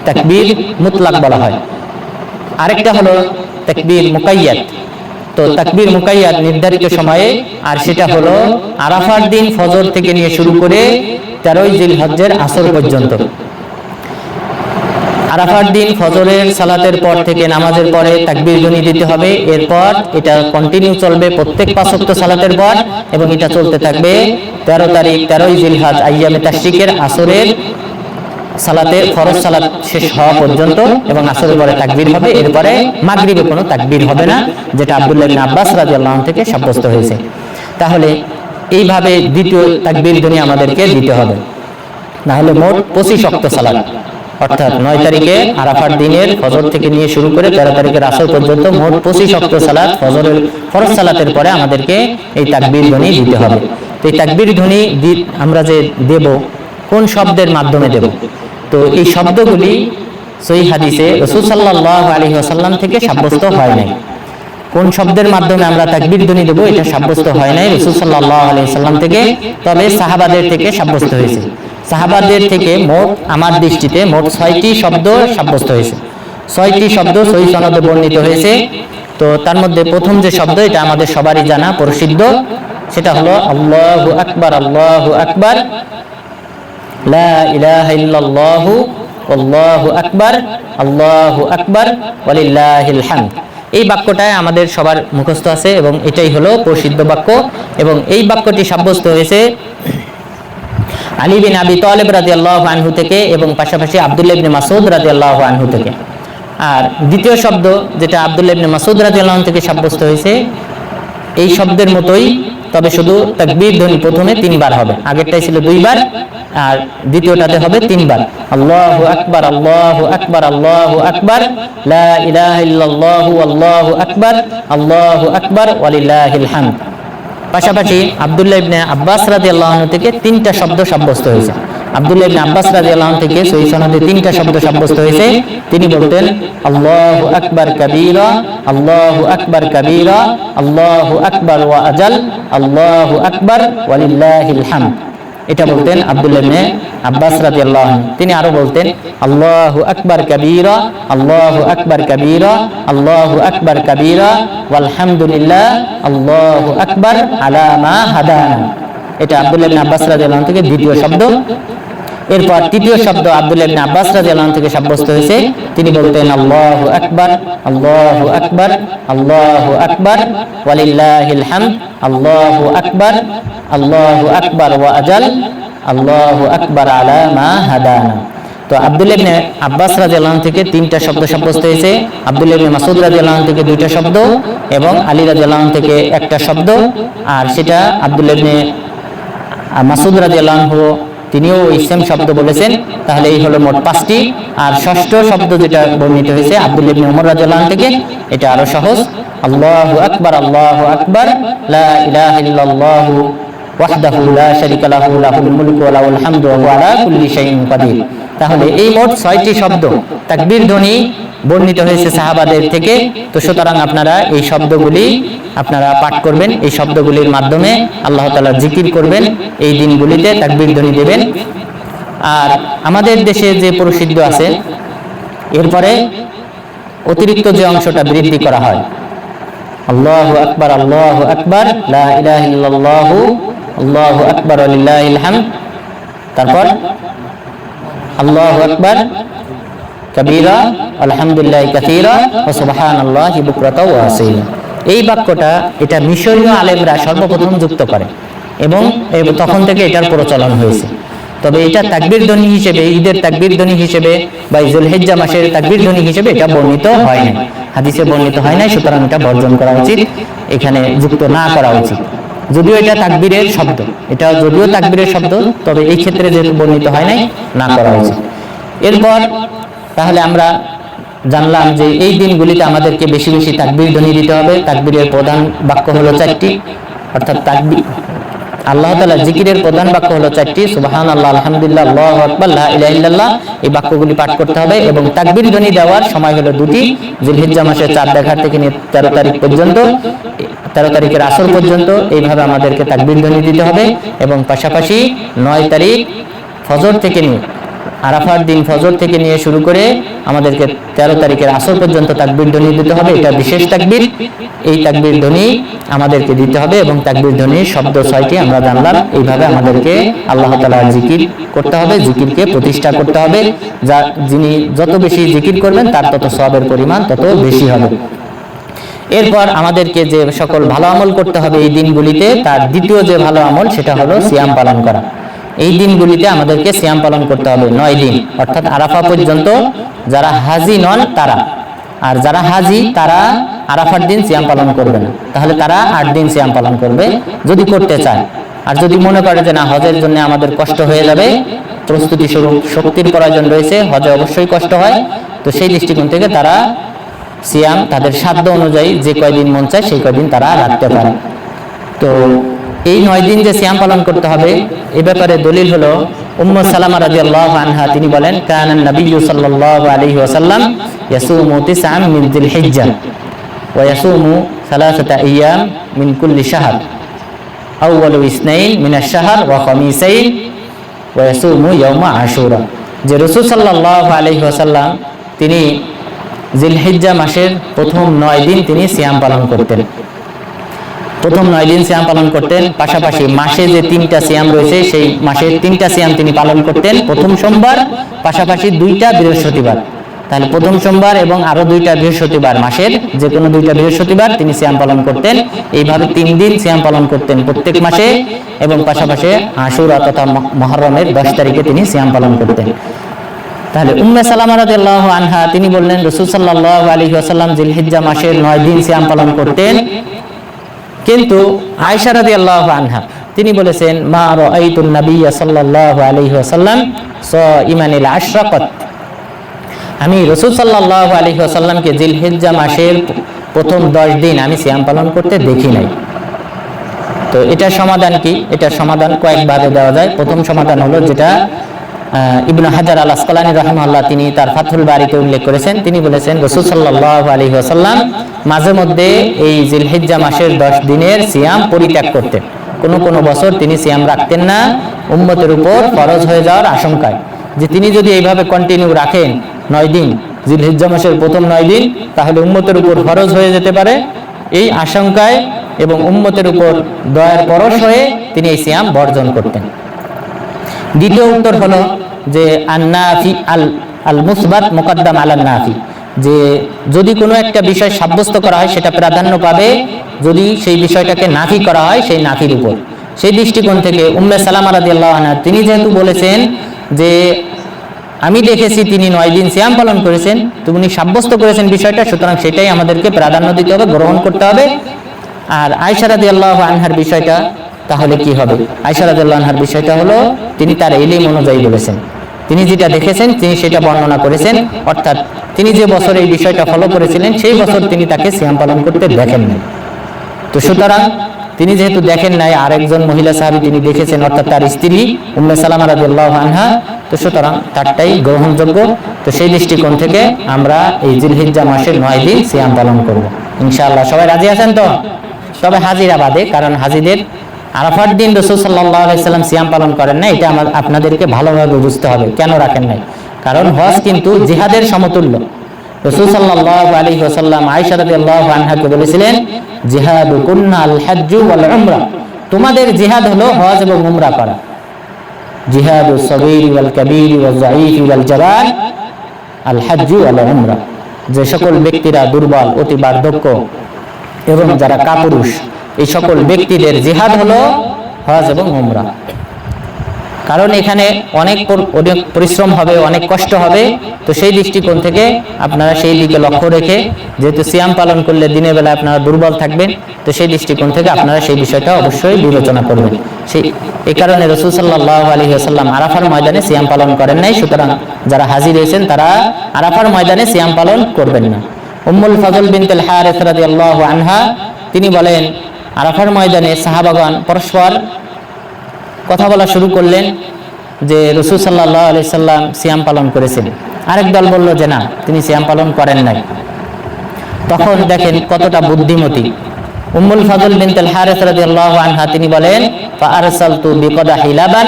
তাকবীর মুতলাক বলা হয়। আরেকটা হলো তাকবীর মুকাইয়াদ। তো তাকবীর মুকাইয়াদ নির্ধারিত সময়ে, আর সেটা হলো আরাফার দিন ফজর থেকে নিয়ে শুরু করে 13ই জিলহজ্জের আসর পর্যন্ত। আরাফার দিন ফজরের সালাতের পর থেকে নামাজের পরে তাকবীর ধ্বনি দিতে হবে। এরপর এটা কন্টিনিউ চলবে প্রত্যেক 5 ওয়াক্ত সালাতের পর, এবং এটা চলতে থাকবে 13 তারিখ 13ই জিলহজ আইয়ামে তাশরিকের আসরের সালাতের ফরজ সালাত শেষ হওয়া পর্যন্ত, এবং আসরের পরে তাকবীর হবে। এরপরে মাগরিবে কোনো তাকবীর হবে না, যেটা আব্দুল্লাহ ইবনে আব্বাস রাদিয়াল্লাহু আনহু থেকে সাব্যস্ত হয়েছে। তাহলে এইভাবে দ্বিতীয় তাকবীর ধ্বনি আমাদেরকে দিতে হবে। না হলে মোট 25 ওয়াক্ত সালাত, অর্থাৎ 9 তারিখে আরাফার দিনের ফজর থেকে নিয়ে শুরু করে 13 তারিখের আসর পর্যন্ত মোট 25 ওয়াক্ত সালাত ফজরের ফরজ সালাতের পরে আমাদেরকে এই তাকবীর ধ্বনি দিতে হবে। তো এই তাকবীর ধ্বনি আমরা যে দেব, কোন শব্দের মাধ্যমে দেব? তো এই শব্দগুলি সহিহ হাদিসে রাসূল সাল্লাল্লাহু আলাইহি ওয়াসাল্লাম থেকে সাব্যস্ত হয় নাই। কোন শব্দের মাধ্যমে আমরা তাকবীর ধ্বনি দেব এটা সাব্যস্ত হয় নাই রাসূল সাল্লাল্লাহু আলাইহি ওয়াসাল্লাম থেকে, তবে সাহাবাদের থেকে সাব্যস্ত হয়েছে। সাহাবাদের থেকে মোট আমার দৃষ্টিতে মোট 6টি শব্দ সাব্যস্ত হয়েছে। 6টি শব্দ সহিহ সনদে বর্ণিত হয়েছে। তো তার মধ্যে প্রথম যে শব্দ, এটা আমাদের সবারই জানা প্রসিদ্ধ, সেটা হলো আল্লাহু আকবার, আল্লাহু আকবার, লা ইলাহা ইল্লাল্লাহু আল্লাহু আকবার, আল্লাহু আকবার ওয়ালিল্লাহিল হামদ। এই বাক্যটাই আমাদের সবার মুখস্থ আছে এবং এটাই হলো প্রসিদ্ধ বাক্য, এবং এই বাক্যটি সাব্যস্ত হয়েছে আলী বিন আবি তালিব রাদিয়াল্লাহু আনহু থেকে, এবং পাশাপাশি আব্দুল্লাহ ইবনে মাসউদ রাদিয়াল্লাহু আনহু থেকে। আর দ্বিতীয় শব্দ যেটা আব্দুল্লাহ ইবনে মাসউদ রাদিয়াল্লাহু আনহু থেকে সাব্যস্ত হয়েছে, এই শব্দের মতোই, তবে শুধু তাকবীর ধ্বনি প্রথমে 3 বার হবে। আগেরটাই ছিল 2 বার, আর দ্বিতীয়টাতে হবে 3 বার। আল্লাহু আকবার, আল্লাহু আকবার, আল্লাহু আকবার, লা ইলাহা ইল্লাল্লাহু আল্লাহু আকবার, আল্লাহু আকবার ওয়ালিল্লাহিল হামদ। পাশাপাশি আব্দুল্লাহ ইবনে আব্বাস রাদিয়াল্লাহু আনহু থেকে 3টা শব্দ সাব্যস্ত হয়েছে। আব্দুল্লাহ ইবনে আব্বাস রাদিয়াল্লাহু আনহু থেকে সহিহ সনদে 3টা শব্দ সাব্যস্ত হয়েছে। তিনি বলতেন আল্লাহু আকবার কাবীরা, আল্লাহু আকবার কাবীরা, আল্লাহু আকবার ওয়া আজাল, আল্লাহু আকবার ওয়ালিল্লাহিল হামদ। এটা বলতেন আব্দুল্লাহ ইবনে আব্বাস রাদিয়াল্লাহু আনহু। তিনি আরো বলতেন আল্লাহু আকবার কাবীরা, আল্লাহু আকবার কাবীরা, আল্লাহু আকবার কাবীরা ওয়ালহামদুলিল্লাহ, আল্লাহু আকবার আলা মা হাদানা। এটা আব্দুল্লাহ ইবনে আব্বাস রাদিয়াল্লাহু আনহু থেকে দ্বিতীয় শব্দ। এরপর তৃতীয় শব্দ আব্দুল্লাহ ইবনে আব্বাস রাদিয়াল্লাহু আনহু থেকে সাব্যস্ত হয়েছে। তিনি বলতেন আল্লাহু আকবার, আল্লাহু আকবার, আল্লাহু আকবার ওয়ালিল্লাহিল হামদ, আল্লাহু আকবার, আল্লাহু আকবার ওয়া আজাল, আল্লাহু আকবার আলা মা হাদানা। তো আব্দুল্লাহ ইবনে আব্বাস রাদিয়াল্লাহু আনহু থেকে 3টা শব্দ সাব্যস্ত হয়েছে, আব্দুল্লাহ ইবনে মাসউদ রাদিয়াল্লাহু আনহু থেকে 2টা শব্দ, এবং আলী রাদিয়াল্লাহু আনহু থেকে 1টা শব্দ। আর সেটা আব্দুল্লাহ ইবনে মাসউদ রাদিয়াল্লাহু আনহু তিনিও ওই সেম শব্দ বলেছেন। তাহলে এই হলো মোট 5টি। আর ষষ্ঠ শব্দ যেটা বর্ণিত হয়েছে আব্দুল্লাহ ইবনে উমর রাদিয়াল্লাহু আনহু থেকে, এটা আরো সহজ। আল্লাহু আকবার, আল্লাহু আকবার, লা ইলাহা ইল্লাল্লাহু ওয়াহদাহু লা শারীকা লাহু, লাহুল মুলকু ওয়া লাহুল হামদু ওয়া হুয়া আলা কুল্লি শাইইন কাদির। তাহলে এই মোট 6টি শব্দ তাকবীর ধ্বনি বর্ণিত হয়েছে সাহাবাদের থেকে। তো সুতরাং আপনারা এই শব্দগুলি আপনারা পাঠ করবেন, এই শব্দগুলির মাধ্যমে আল্লাহ তাআলার জিকির করবেন, এই দিনগুলিতে তাকবীর ধ্বনি দেবেন। আর আমাদের দেশে যে প্রসিদ্ধ আছে, এরপরে অতিরিক্ত যে অংশটা বৃদ্ধি করা হয়, আল্লাহু আকবার, আল্লাহু আকবার, লা ইলাহা ইল্লাল্লাহু আল্লাহু আকবার ওয়ালিল্লাহিল হামদ, তারপর আল্লাহু আকবার কাবীরা, আলহামদুলিল্লাহি কাসীরা ওয়া সুবহানাল্লাহি বুকরাতাও ওয়া আসীলা। এই বাক্যটা এটা মিশরীয় আলেমরা সর্বপ্রথম যুক্ত করে, এবং তখন থেকে এটার প্রচলন হয়েছে। তবে এটা তাকবীর ধ্বনি হিসেবে, ঈদের তাকবীর ধ্বনি হিসেবে বা যুলহিজ্জা মাসের তাকবীর ধ্বনি হিসেবে এটা বর্ণিত হয় না, হাদিসে বর্ণিত হয় না। সুতরাং এটা বর্জন করা উচিত, এখানে যুক্ত না করা উচিত। যদিও এটা তাকবীরের শব্দ, এটা যদিও তাকবীরের শব্দ, তবে এই ক্ষেত্রে যেহেতু বর্ণিত হয় নাই, না করা উচিত। এরপর তাহলে আমরা জানলাম যে এই দিনগুলিতে আমাদেরকে বেশি বেশি তাকবীর ধ্বনি দিতে হবে। তাকবীরের প্রধান বাক্য হলো 4টি, অর্থাৎ আল্লাহ তাআলা জিকিরের প্রধান বাক্য হলো 4টি, সুবহানাল্লাহ, আলহামদুলিল্লাহ, আল্লাহু আকবার, লা ইলাহা ইল্লাল্লাহ। এই বাক্যগুলি পাঠ করতে হবে এবং তাকবীর ধ্বনি দেওয়ার সময় হলো 2টি, জিলহিজ্জা মাসের চাঁদ দেখার থেকে নিয়ে 13 তারিখ পর্যন্ত, 13 তারিখের আসর পর্যন্ত এইভাবে আমাদেরকে তাকবীর ধ্বনি দিতে হবে এবং পাশাপাশি 9 তারিখ ফজর থেকে নিয়ে, আরাফার দিন ফজর থেকে নিয়ে শুরু করে আমাদেরকে 13 তারিখের আসর পর্যন্ত তাকবীর ধ্বনি দিতে হবে। এটা বিশেষ তাকবীর, এই তাকবীর ধ্বনি আমাদেরকে দিতে হবে এবং তাকবীর ধ্বনির শব্দ 6টি আমরা জানলাম। এইভাবে আমাদেরকে আল্লাহ তাআলার জিকির করতে হবে, জিকিরকে প্রতিষ্ঠা করতে হবে। যা যিনি যত বেশি জিকির করবেন তার তত সওয়াবের পরিমাণ তত বেশি হবে। এরপর আমাদেরকে যে সকল ভালো আমল করতে হবে এই দিনগুলিতে, তার দ্বিতীয় যে ভালো আমল সেটা হলো সিয়াম পালন করা। এই দিনগুলিতে আমাদেরকে সিয়াম পালন করতে হবে 9 দিন, অর্থাৎ আরাফা পর্যন্ত। যারা হাজি নন তারা, আর যারা হাজি তারা আরাফার দিন সিয়াম পালন করবে না, তাহলে তারা 8 দিন সিয়াম পালন করবে যদি করতে চায়। আর যদি মনে করে যে না, হজের জন্য আমাদের কষ্ট হয়ে যাবে, প্রস্তুতি স্বরূপ শক্তির প্রয়োজন রয়েছে, হজে অবশ্যই কষ্ট হয়, তো সেই দৃষ্টিকোণ থেকে তারা সিয়াম তাদের সাধ্য অনুযায়ী যে কয়দিন মন চায় সেই কয়দিন তারা রাখতে পারে। তো এই 9 দিন যে সিয়াম পালন করতে হবে এ ব্যাপারে দলিল হলো উম্মু সালামা রাদিয়াল্লাহু আনহা, তিনি বলেন কানান নবিয়্যু সাল্লাল্লাহু আলাইহি ওয়াসাল্লাম ইয়াসুমু 9 মিন যিলহিজ্জাহ ওয়া ইয়াসুমু 3 আইয়াম মিন কুল্লি শাহর, আউয়ালু ইসনাইন মিনাশ শাহর ওয়া খামিসাইন ওয়া ইয়াসুমু ইয়াওমা আশুরা। যে রাসূল সাল্লাল্লাহু আলাইহি ওয়াসাল্লাম তিনি যিলহিজ্জা মাসের প্রথম 9 দিন তিনি সিয়াম পালন করতেন, প্রথম 9 দিন সিয়াম পালন করতেন। পাশাপাশি মাসে যে 3টা সিয়াম রয়েছে সেই মাসের 3টা সিয়াম তিনি পালন করতেন, প্রথম সোমবার পাশাপাশি 2টা বৃহস্পতিবার। তাহলে প্রথম সোমবার এবং আরো 2টা বৃহস্পতিবার, মাসের যে কোনো 2টা বৃহস্পতিবার তিনি সিয়াম পালন করতেন। এইভাবে 3 দিন সিয়াম পালন করতেন প্রত্যেক মাসে এবং পাশাপাশি আশুরা তথা মুহররমের 10 তারিখে তিনি সিয়াম পালন করতেন। তাহলে উম্মে সালামা রাদিয়াল্লাহু আনহা তিনি বললেন রাসূল সাল্লাল্লাহু আলাইহি ওয়াসাল্লাম যিলহিজ্জা মাসের 9 দিন সিয়াম পালন করতেন, কিন্তু আয়েশা রাদিয়াল্লাহু আনহা তিনি বলেছেন মা রাআইতুন নাবিয়্য সাল্লাল্লাহু আলাইহি ওয়াসাল্লাম সাইমানিল আশরাকাত, আমি রাসূল সাল্লাল্লাহু আলাইহি ওয়াসাল্লামকে যিলহিজ্জা মাসের প্রথম 10 দিন আমি সিয়াম পালন করতে দেখি নাই। তো এটার সমাধান কি? এটার সমাধান কয়েকভাবে দেওয়া যায়। প্রথম সমাধান হলো যেটা ইবনে হাজার আল আসকালানী রাহিমাহুল্লাহ তিনি তার ফাথুল বারীতে উল্লেখ করেছেন। তিনি বলেছেন রাসূল সাল্লাল্লাহু আলাইহি ওয়াসাল্লাম মাঝে মধ্যে এই যিলহিজ্জা মাসের 10 দিনের সিয়াম পরিত্যাগ করতেন, কোনো কোনো বছর তিনি সিয়াম রাখতেন না উম্মতের উপর ফরজ হয়ে যাওয়ার আশঙ্কায়, যে তিনি যদি এইভাবে কন্টিনিউ রাখেন 9 দিন, যিলহিজ্জা মাসের প্রথম 9 দিন, তাহলে উম্মতের উপর ফরজ হয়ে যেতে পারে, এই আশঙ্কায় এবং উম্মতের উপর দয়ার পরশ হয়ে তিনি এই সিয়াম বর্জন করতেন। দ্বিতীয় উত্তর হলো যে আন-নাফি আল মুসবাত মুকদ্দাম আলান নাফি, যে যদি কোনো একটা বিষয় সাব্যস্ত করা হয় সেটা প্রাধান্য পাবে যদি সেই বিষয়টাকে নাফি করা হয় সেই নাফির উপর। সেই দৃষ্টিকোণ থেকে উম্মে সালামা রাদিয়াল্লাহু আনহা তিনি যেহেতু বলেছেন যে আমি দেখেছি তিনি 9 দিন সিয়াম পালন করেছেন, তো উনি সাব্যস্ত করেছেন বিষয়টা, সুতরাং সেটাই আমাদেরকে প্রাধান্য দিতে হবে, গ্রহণ করতে হবে। আর আয়েশা রাদিয়াল্লাহু আনহার বিষয়টা তাহলে কি হবে? আয়েশা রাদিয়াল্লাহু আনহার বিষয়টা হলো তিনি তার ইলম অনুযায়ী বলেছেন, তিনি যেটা দেখেছেন তিনি সেটা বর্ণনা করেছেন, অর্থাৎ তিনি যে বছর এই বিষয়টা ফলো করেছিলেন সেই বছর তিনি তাকে সিয়াম পালন করতে দেখেন নাই। তো সুতরাং তিনি যেহেতু দেখেন নাই, আরেকজন মহিলা সাহাবী তিনি দেখেছেন, অর্থাৎ তার স্ত্রী উম্মে সালামা রাদিয়াল্লাহু আনহা, তো সুতরাং তারটাই গ্রহণযোগ্য। তো সেই দৃষ্টিকোণ থেকে আমরা এই যিলহিজ্জা মাসের 9 দিন সিয়াম পালন করব ইনশাআল্লাহ। সবাই রাজি আছেন তো? তবে হাজিরা বাদে, কারণ হাজিদের আরাফার দিন রাসূল সাল্লাল্লাহু আলাইহি সাল্লাম সিয়াম পালন করেন না, এটা আপনাদেরকে ভালোভাবে বুঝতে হবে কেন রাখেন নাই। কারণ হজ কিন্তু জিহাদের সমতুল্য। রাসূল সাল্লাল্লাহু আলাইহি ওয়াসাল্লাম আয়েশা রাদিয়াল্লাহু আনহাকে বলেছিলেন জিহাদুকুন্না আল হজ্জু ওয়াল উমরা, তোমাদের জিহাদ হলো হজ এবং উমরা করা। জিহাদুস সাগীর ওয়াল কাবীর ওয়াল যায়ীফ ওয়াল জাবান আল হজ্জু ওয়াল উমরা, যে সকল ব্যক্তিরা দুর্বল, অতি বার্ধক্য এবং যারা কাপুরুষ, এই সকল ব্যক্তিদের জিহাদ হলো হজ এবং উমরা। কারণ এখানে অনেক পরিশ্রম হবে, অনেক কষ্ট হবে। তো সেই দৃষ্টিকোণ থেকে আপনারা সেই দিকে লক্ষ্য রেখে, যেহেতু সিয়াম পালন করলে দিনের বেলা আপনারা দুর্বল থাকবেন, তো সেই দৃষ্টিকোণ থেকে আপনারা সেই বিষয়টা অবশ্যই বিবেচনা করবেন। এই কারণে রাসূল সাল্লাল্লাহু আলাইহি ওয়াসাল্লাম আরাফার ময়দানে সিয়াম পালন করেন নাই। সুতরাং যারা হাজির হয়েছেন তারা আরাফার ময়দানে সিয়াম পালন করবেন না। উম্মুল ফাজল বিনতুল হারিস রাদিয়াল্লাহু আনহা তিনি বলেন আরাফার ময়দানে সাহাবাগণ পরস্পর কথা বলা শুরু করলেন যে রাসূল সাল্লাল্লাহু আলাইহি সাল্লাম সিয়াম পালন করেছেন। আরেক দল বলল যে না, তিনি সিয়াম পালন করেন নাই। তখন দেখেন কতটা বুদ্ধিমতী উম্মুল ফাদল বিনতুল হারিস রাদিয়াল্লাহু আনহা, তিনি বলেন ফাআরসালতু বিকদাহি লাবান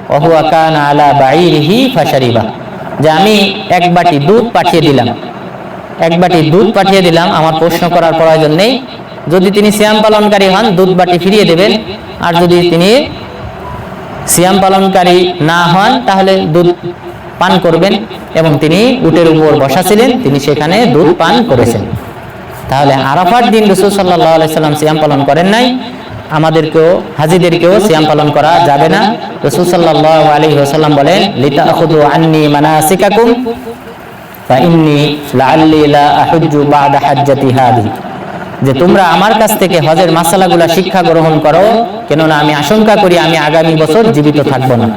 ওয়া হুয়া কানা আলা বাঈরিহি ফাশারিবা, যে আমি এক বাটি দুধ পাঠিয়ে দিলাম, এক বাটি দুধ পাঠিয়ে দিলাম, আমার প্রশ্ন করার প্রয়োজন নেই। যদি তিনি সিয়াম পালনকারী হন দুধ বাটি ফিরিয়ে দেবেন, আর যদি তিনি সিয়াম পালনকারী না হন তাহলে দুধ পান করবেন। এবং তিনি উটের উপর বসা ছিলেন, তিনি সেখানে দুধ পান করেছেন। তাহলে আরাফার দিন রাসূল সাল্লাল্লাহু আলাইহি সাল্লাম সিয়াম পালন করেন নাই, আমাদেরকেও হাজীদেরকেও সিয়াম পালন করা যাবে না। রাসূল সাল্লাল্লাহু আলাইহি ওয়াসাল্লাম বলেন লিতাখুযু আন্নী মানাসিকাকুম ফাইন্নী লাআল্লি লা আহুজ্জু বা'দা হাজ্জাতি হাযি, যে তোমরা আমার কাছ থেকে হজের মাসালাগুলা শিক্ষা গ্রহণ করো, কেননা আমি আশঙ্কা করি আমি আগামী বছর জীবিত থাকবো না,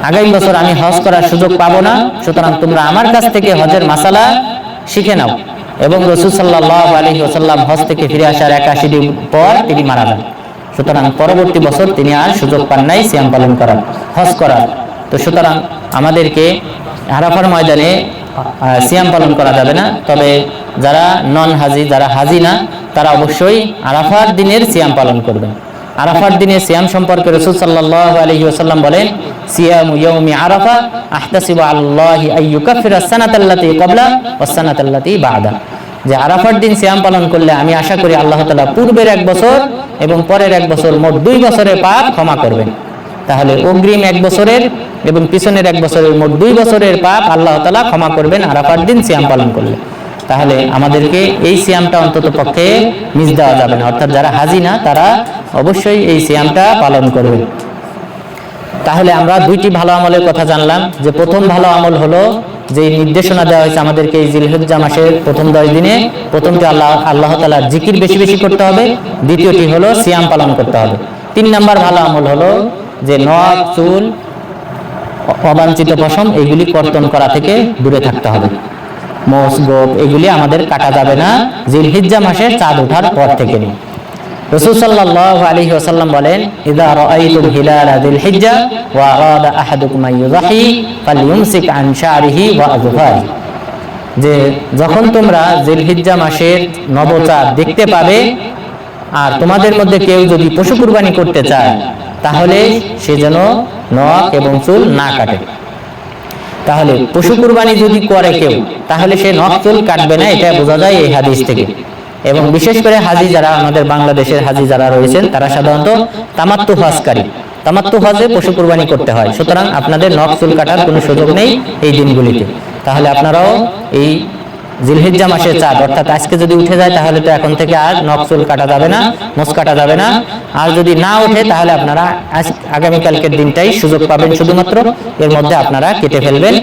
আগামী বছর আমি হজ করার সুযোগ পাবো না। সুতরাং তোমরা আমার কাছ থেকে হজের মাসালা শিখে নাও। এবং রাসূল সাল্লাল্লাহু আলাইহি ওয়াসাল্লাম হজ থেকে ফিরে আসার 81 দিন পর তিনি মারা যান। সুতরাং পরবর্তী বছর তিনি আর সুযোগ পান নাই সিয়াম পালন করার, হজ করার। তো সুতরাং আমাদেরকে আরাফার ময়দানে সিয়াম পালন করা যাবে না। তবে যারা নন হাজি, যারা হাজি না, তারা অবশ্যই আরাফার দিনের সিয়াম পালন করবেন। আরাফার দিনের সিয়াম সম্পর্কে রাসূল সাল্লাল্লাহু আলাইহি ওয়াসাল্লাম বলেন সিয়ামু ইয়াউমি আরাফা আহতাসিবু আল্লাহি আইয়ুকাফিরা সানাতাল্লাতী ক্বাবলা ওয়াস সানাতাল্লাতী বা'দা, যে আরাফার দিন সিয়াম পালন করলে আমি আশা করি আল্লাহ তাআলা পূর্বের এক বছর এবং পরের এক বছর মোট 2 বছরের পাপ ক্ষমা করবেন। তাহলে অগ্রিম এক বছরের এবং পিছনের এক বছরের মোট 2 বছরের পাপ আল্লাহ তাআলা ক্ষমা করবেন আরাফার দিন সিয়াম পালন করলে। তাহলে আমাদেরকে এই সিয়ামটা অন্তত পক্ষে মিস দেওয়া যাবে না, অর্থাৎ যারা হাজি না তারা অবশ্যই এই সিয়ামটা পালন করবে। তাহলে আমরা 2টি ভালো আমলের কথা জানলাম। যে প্রথম ভালো আমল হলো যে নির্দেশনা দেওয়া হয়েছে আমাদেরকে এই জিলহিজ্জা মাসের প্রথম 10 দিনে, প্রথমটি আল্লাহ তাআলার জিকির বেশি বেশি করতে হবে, দ্বিতীয়টি হলো সিয়াম পালন করতে হবে। 3 নাম্বার ভালো আমল হলো যে নখ, চুল, অবাঞ্ছিত পশম এগুলি কর্তন করা থেকে দূরে থাকতে হবে। মোষ, গোপ এগুলি আমাদের কাটা যাবে না জিলহিজ্জা মাসের চাঁদ ওঠার পর থেকে। রাসূল সাল্লাল্লাহু আলাইহি ওয়াসাল্লাম বলেন ইযা রাআইতুম হিলালা যিলহিজ্জা ওয়া আরাদা আহাদুকুম আন ইউযাহি ফালইউমসিক আন শা'রিহি ওয়া আযফারিহি, যে যখন তোমরা জিলহিজ্জা মাসের নবচাঁদ দেখতে পাবে আর তোমাদের মধ্যে কেউ যদি পশু কুরবানি করতে চায় তাহলে সে যেন নখ এবং চুল না কাটে। তাহলে পশু কুরবানি যদি করে কেউ তাহলে সে নখ চুল কাটবে না, এটা বোঝা যায় এই হাদিস থেকে। এবং বিশেষ করে হাজি যারা আমাদের বাংলাদেশের হাজি যারা রয়েছেন তারা সাধারণত তামাত্তু হজকারী, তামাত্তু হজে পশু কুরবানি করতে হয়। সুতরাং আপনাদের নখ চুল কাটার কোনো সুযোগ নেই এই দিনগুলিতে। তাহলে আপনারাও এই জিলহিজ্জা মাসের চাঁদ অর্থাৎ আজকে যদি উঠে যায় তাহলে তো এখন থেকে আর নখ চুল কাটা যাবে না, মোষ কাটা যাবে না। আর যদি না ওঠে তাহলে আপনারা আগামীকালকের দিনটাই সুযোগ পাবেন, শুধুমাত্র এর মধ্যে আপনারা কেটে ফেলবেন।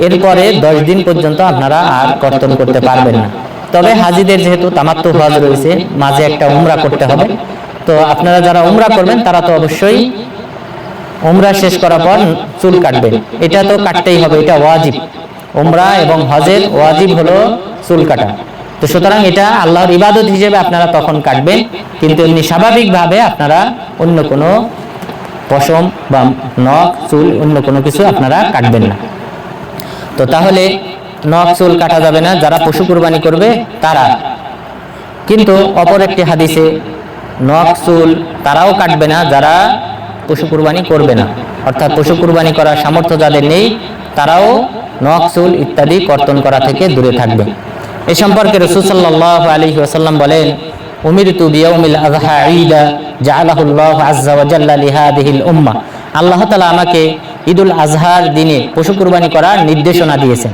এরপরে 10 দিন পর্যন্ত আপনারা আর কর্তন করতে পারবেন না। তবে হাজিদের যেহেতু তামাত্তু হজ রয়েছে, মাঝে একটা উমরা করতে হবে। তো আপনারা যারা উমরা করবেন তারা তো অবশ্যই উমরা শেষ করার পর চুল কাটবেন, এটা তো কাটতেই হবে, এটা ওয়াজিব। উমরা এবং হজের ওয়াজিব হলো চুল কাটা। তো সুতরাং এটা আল্লাহর ইবাদত হিসেবে আপনারা তখন কাটবেন, কিন্তু এমনি স্বাভাবিকভাবে আপনারা অন্য কোনো পশম বা নখ, চুল অন্য কোনো কিছু আপনারা কাটবেন না। তো তাহলে নখ চুল কাটা যাবে না যারা পশু কুরবানি করবে তারা। কিন্তু অপর একটি হাদিসে নখ চুল তারাও কাটবে না যারা পশু কুরবানি করবে না, অর্থাৎ পশু কুরবানি করার সামর্থ্য যাদের নেই তারাও নখ চুল ইত্যাদি কর্তন করা থেকে দূরে থাকবে। এ সম্পর্কে রাসূল সাল্লাল্লাহু আলাইহি ওয়াসাল্লাম বলেন উমিরতু বিয়াউমিল আযহা ঈদা জাআলাহুল্লাহু আযজা ওয়া জাল্লা লিহাদিহিল উম্মাহ, আল্লাহ তাআলা আমাকে ঈদুল আজহার দিনে পশু কুরবানি করার নির্দেশনা দিয়েছেন।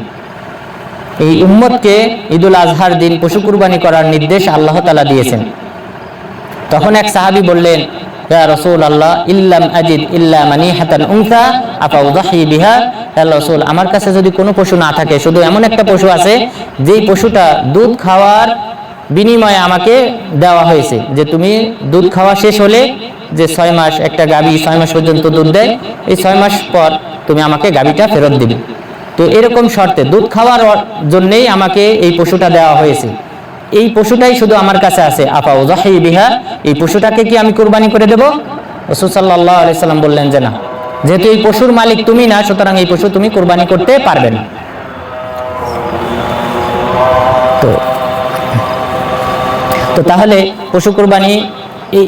এই উম্মতকে ঈদুল আজহার দিন পশু কুরবানি করার নির্দেশ আল্লাহ তাআলা দিয়েছেন। তখন এক সাহাবী বললেন ইয়া রাসূলুল্লাহ ইল্লাম আজিদ ইল্লা মানিহাতান উনসা আফা উযাহি বিহা, হে রাসূল আমার কাছে যদি কোনো পশু না থাকে, শুধু এমন একটা পশু আছে যেই পশুটা দুধ খাওয়ার বিনিময়ে আমাকে দেওয়া হয়েছে, যে তুমি দুধ খাওয়া শেষ হলে যে 6 মাস একটা গাভী 6 মাস পর্যন্ত দুধ দেয়, এই 6 মাস পর তুমি আমাকে গাভীটা ফেরত দিবে। তো এরকম শর্তে দুধ খাওয়ার জন্যই আমাকে এই পশুটা দেওয়া হয়েছে, এই পশুটাই শুধু আমার কাছে আছে। আফা উযাহি বিহা, এই পশুটাকে কি আমি কুরবানি করে দেব? রাসূল সাল্লাল্লাহু আলাইহি সাল্লাম বললেন যে না, যেহেতু এই পশুর মালিক তুমি না, সুতরাং এই পশু তুমি কুরবানি করতে পারবে না। তো তাহলে পশু কুরবানি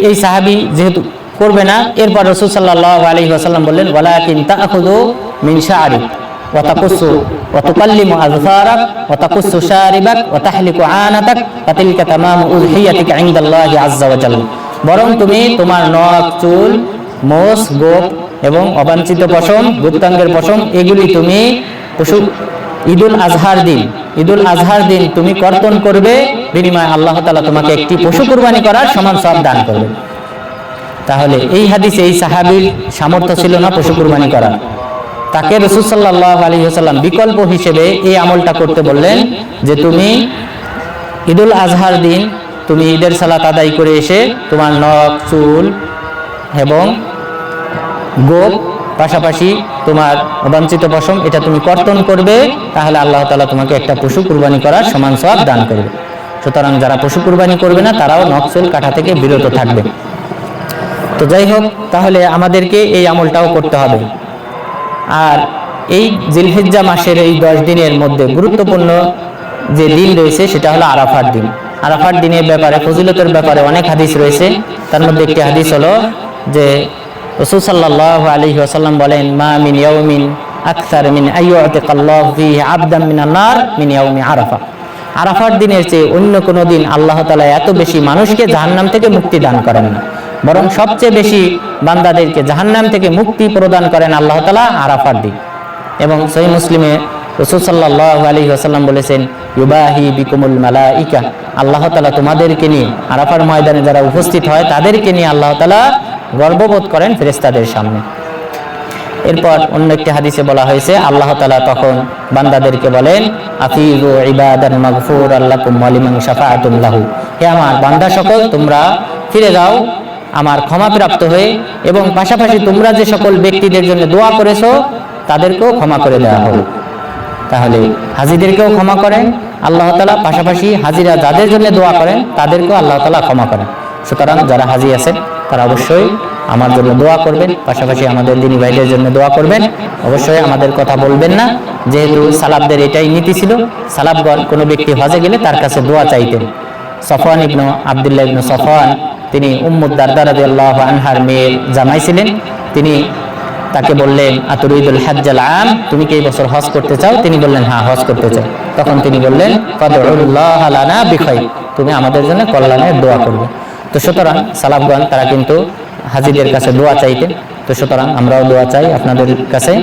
এই সাহাবী যেহেতু করবে না, এরপর রাসূল সাল্লাল্লাহু আলাইহি ওয়াসাল্লাম বললেন ওয়ালাকিন তাআখুযু মিন শা'রিক ওয়া তাকুসু ওয়া তুকাল্লিমু আযফারাক ওয়া তাকুসু শারিবাক ওয়া তাহলিকু আনাতাক ফাতিলকা তামামু উযহিয়াতিকা ইনদাল্লাহি আযজা ওয়া জাল্লা। বরং তুমি তোমার নখ, চুল, মোষ, গোপ এবং অবাঞ্ছিত পশম, গুপ্তাঙ্গের পশম এগুলি তুমি পশু ঈদুল আজহার দিন তুমি কর্তন করবে, বিনিময়ে আল্লাহ তাআলা তোমাকে একটি পশু কুরবানি করার সমান সওয়াব দান করবে। তাহলে এই হাদিসে এই সাহাবীর সামর্থ্য ছিল না পশু কুরবানি করার, তাকে রাসূল সাল্লাল্লাহু আলাইহি ওয়াসাল্লাম বিকল্প হিসেবে এই আমলটা করতে বললেন যে তুমি ঈদুল আজহার দিন তুমি ঈদের সালাত আদায় করে এসে তোমার নখ, চুল এবং গোপ, পাশাপাশি তোমার অবাঞ্ছিত পশম এটা তুমি কর্তন করবে, তাহলে আল্লাহ তাআলা তোমাকে একটা পশু কুরবানি করার সমান সওয়াব দান করবে। সুতরাং যারা পশু কুরবানি করবে না তারাও নখ, চুল কাটা থেকে বিরত থাকবে। তো যাই হোক, তাহলে আমাদেরকে এই আমলটাও করতে হবে। আর এই জিলহিজ্জা মাসের এই 10 দিনের মধ্যে গুরুত্বপূর্ণ যে দিন রয়েছে সেটা হলো আরাফার দিন। আরাফার দিনের ব্যাপারে, ফজিলতের ব্যাপারে অনেক হাদিস রয়েছে। তার মধ্যে একটি হাদিস হলো যে রাসূল সাল্লাল্লাহু আলাইহি ওয়াসাল্লাম বলেন মা মিন ইয়াউমিন আকসার মিন আইয়ুতিকাল্লাহু ফীহি আবদান মিনান নার মিন ইয়াউমি আরাফা। আরাফার দিনের চেয়ে অন্য কোনো দিন আল্লাহ তাআলা এত বেশি মানুষকে জাহান্নাম থেকে মুক্তি দান করেন না, বরং সবচেয়ে বেশি বান্দাদেরকে জাহান্নাম থেকে মুক্তি প্রদান করেন আল্লাহ তাআলা আরাফার দিন। এবং সহিহ মুসলিমে রাসূল সাল্লাল্লাহু আলাইহি ওয়াসাল্লাম বলেছেন ইউবাহি বিকুমুল মালাইকা, আল্লাহ তাআলা তোমাদেরকে নিয়ে আরাফার ময়দানে যারা উপস্থিত হয় তাদেরকে নিয়ে আল্লাহ তাআলা গর্ববোধ করেন ফেরেশতাদের সামনে। এরপর অন্য একটি হাদিসে বলা হয়েছে আল্লাহ তাআলা তখন বান্দাদেরকে বলেন আফিযু ইবাদান মাগফুরাল লাকুম ওয়া লিমান শাফাআতুম লাহু, হে আমার বান্দা সকল তোমরা ফিরে যাও আমার ক্ষমাপ্রাপ্ত হয়ে, এবং পাশাপাশি তোমরা যে সকল ব্যক্তিদের জন্য দোয়া করেছো তাদেরকেও ক্ষমা করে দেওয়া হবে। তাহলে হাজীদেরকেও ক্ষমা করেন আল্লাহ তাআলা, পাশাপাশি হাজীরা যাদের জন্য দোয়া করেন তাদেরকেও আল্লাহ তাআলা ক্ষমা করেন। সুতরাং যারা হাজী আছেন তারা অবশ্যই আমার জন্য দোয়া করবেন, পাশাপাশি আমাদের দিনী ভাইদের জন্য দোয়া করবেন। অবশ্যই আমাদের কথা বলবেন না, যেহেতু সালাফদের এটাই নীতি ছিল। সালাফগণ কোনো ব্যক্তি হজে গেলে তার কাছে দোয়া চাইতেন। সফওয়ান ইবনে আব্দুল্লাহ ইবনে সফওয়ান, তিনি উম্মু দারদা রাদিয়াল্লাহু আনহার মেয়ের জামাই ছিলেন। তিনি তাকে বললেন আতুরিদুল হজ্জাল আম, তুমি কি এই বছর হজ করতে চাও? তিনি বললেন হ্যাঁ, হজ করতে চাই। তখন তিনি বললেন ফাদউল্লাহ লানা বিখাইর, তুমি আমাদের জন্য কল্যাণের দোয়া করবে। তো সুতরাং সালাফগণ তারা কিন্তু হাজীদের কাছে দোয়া চাইতেন। তো সুতরাং আমরাও দোয়া চাই আপনাদের কাছে,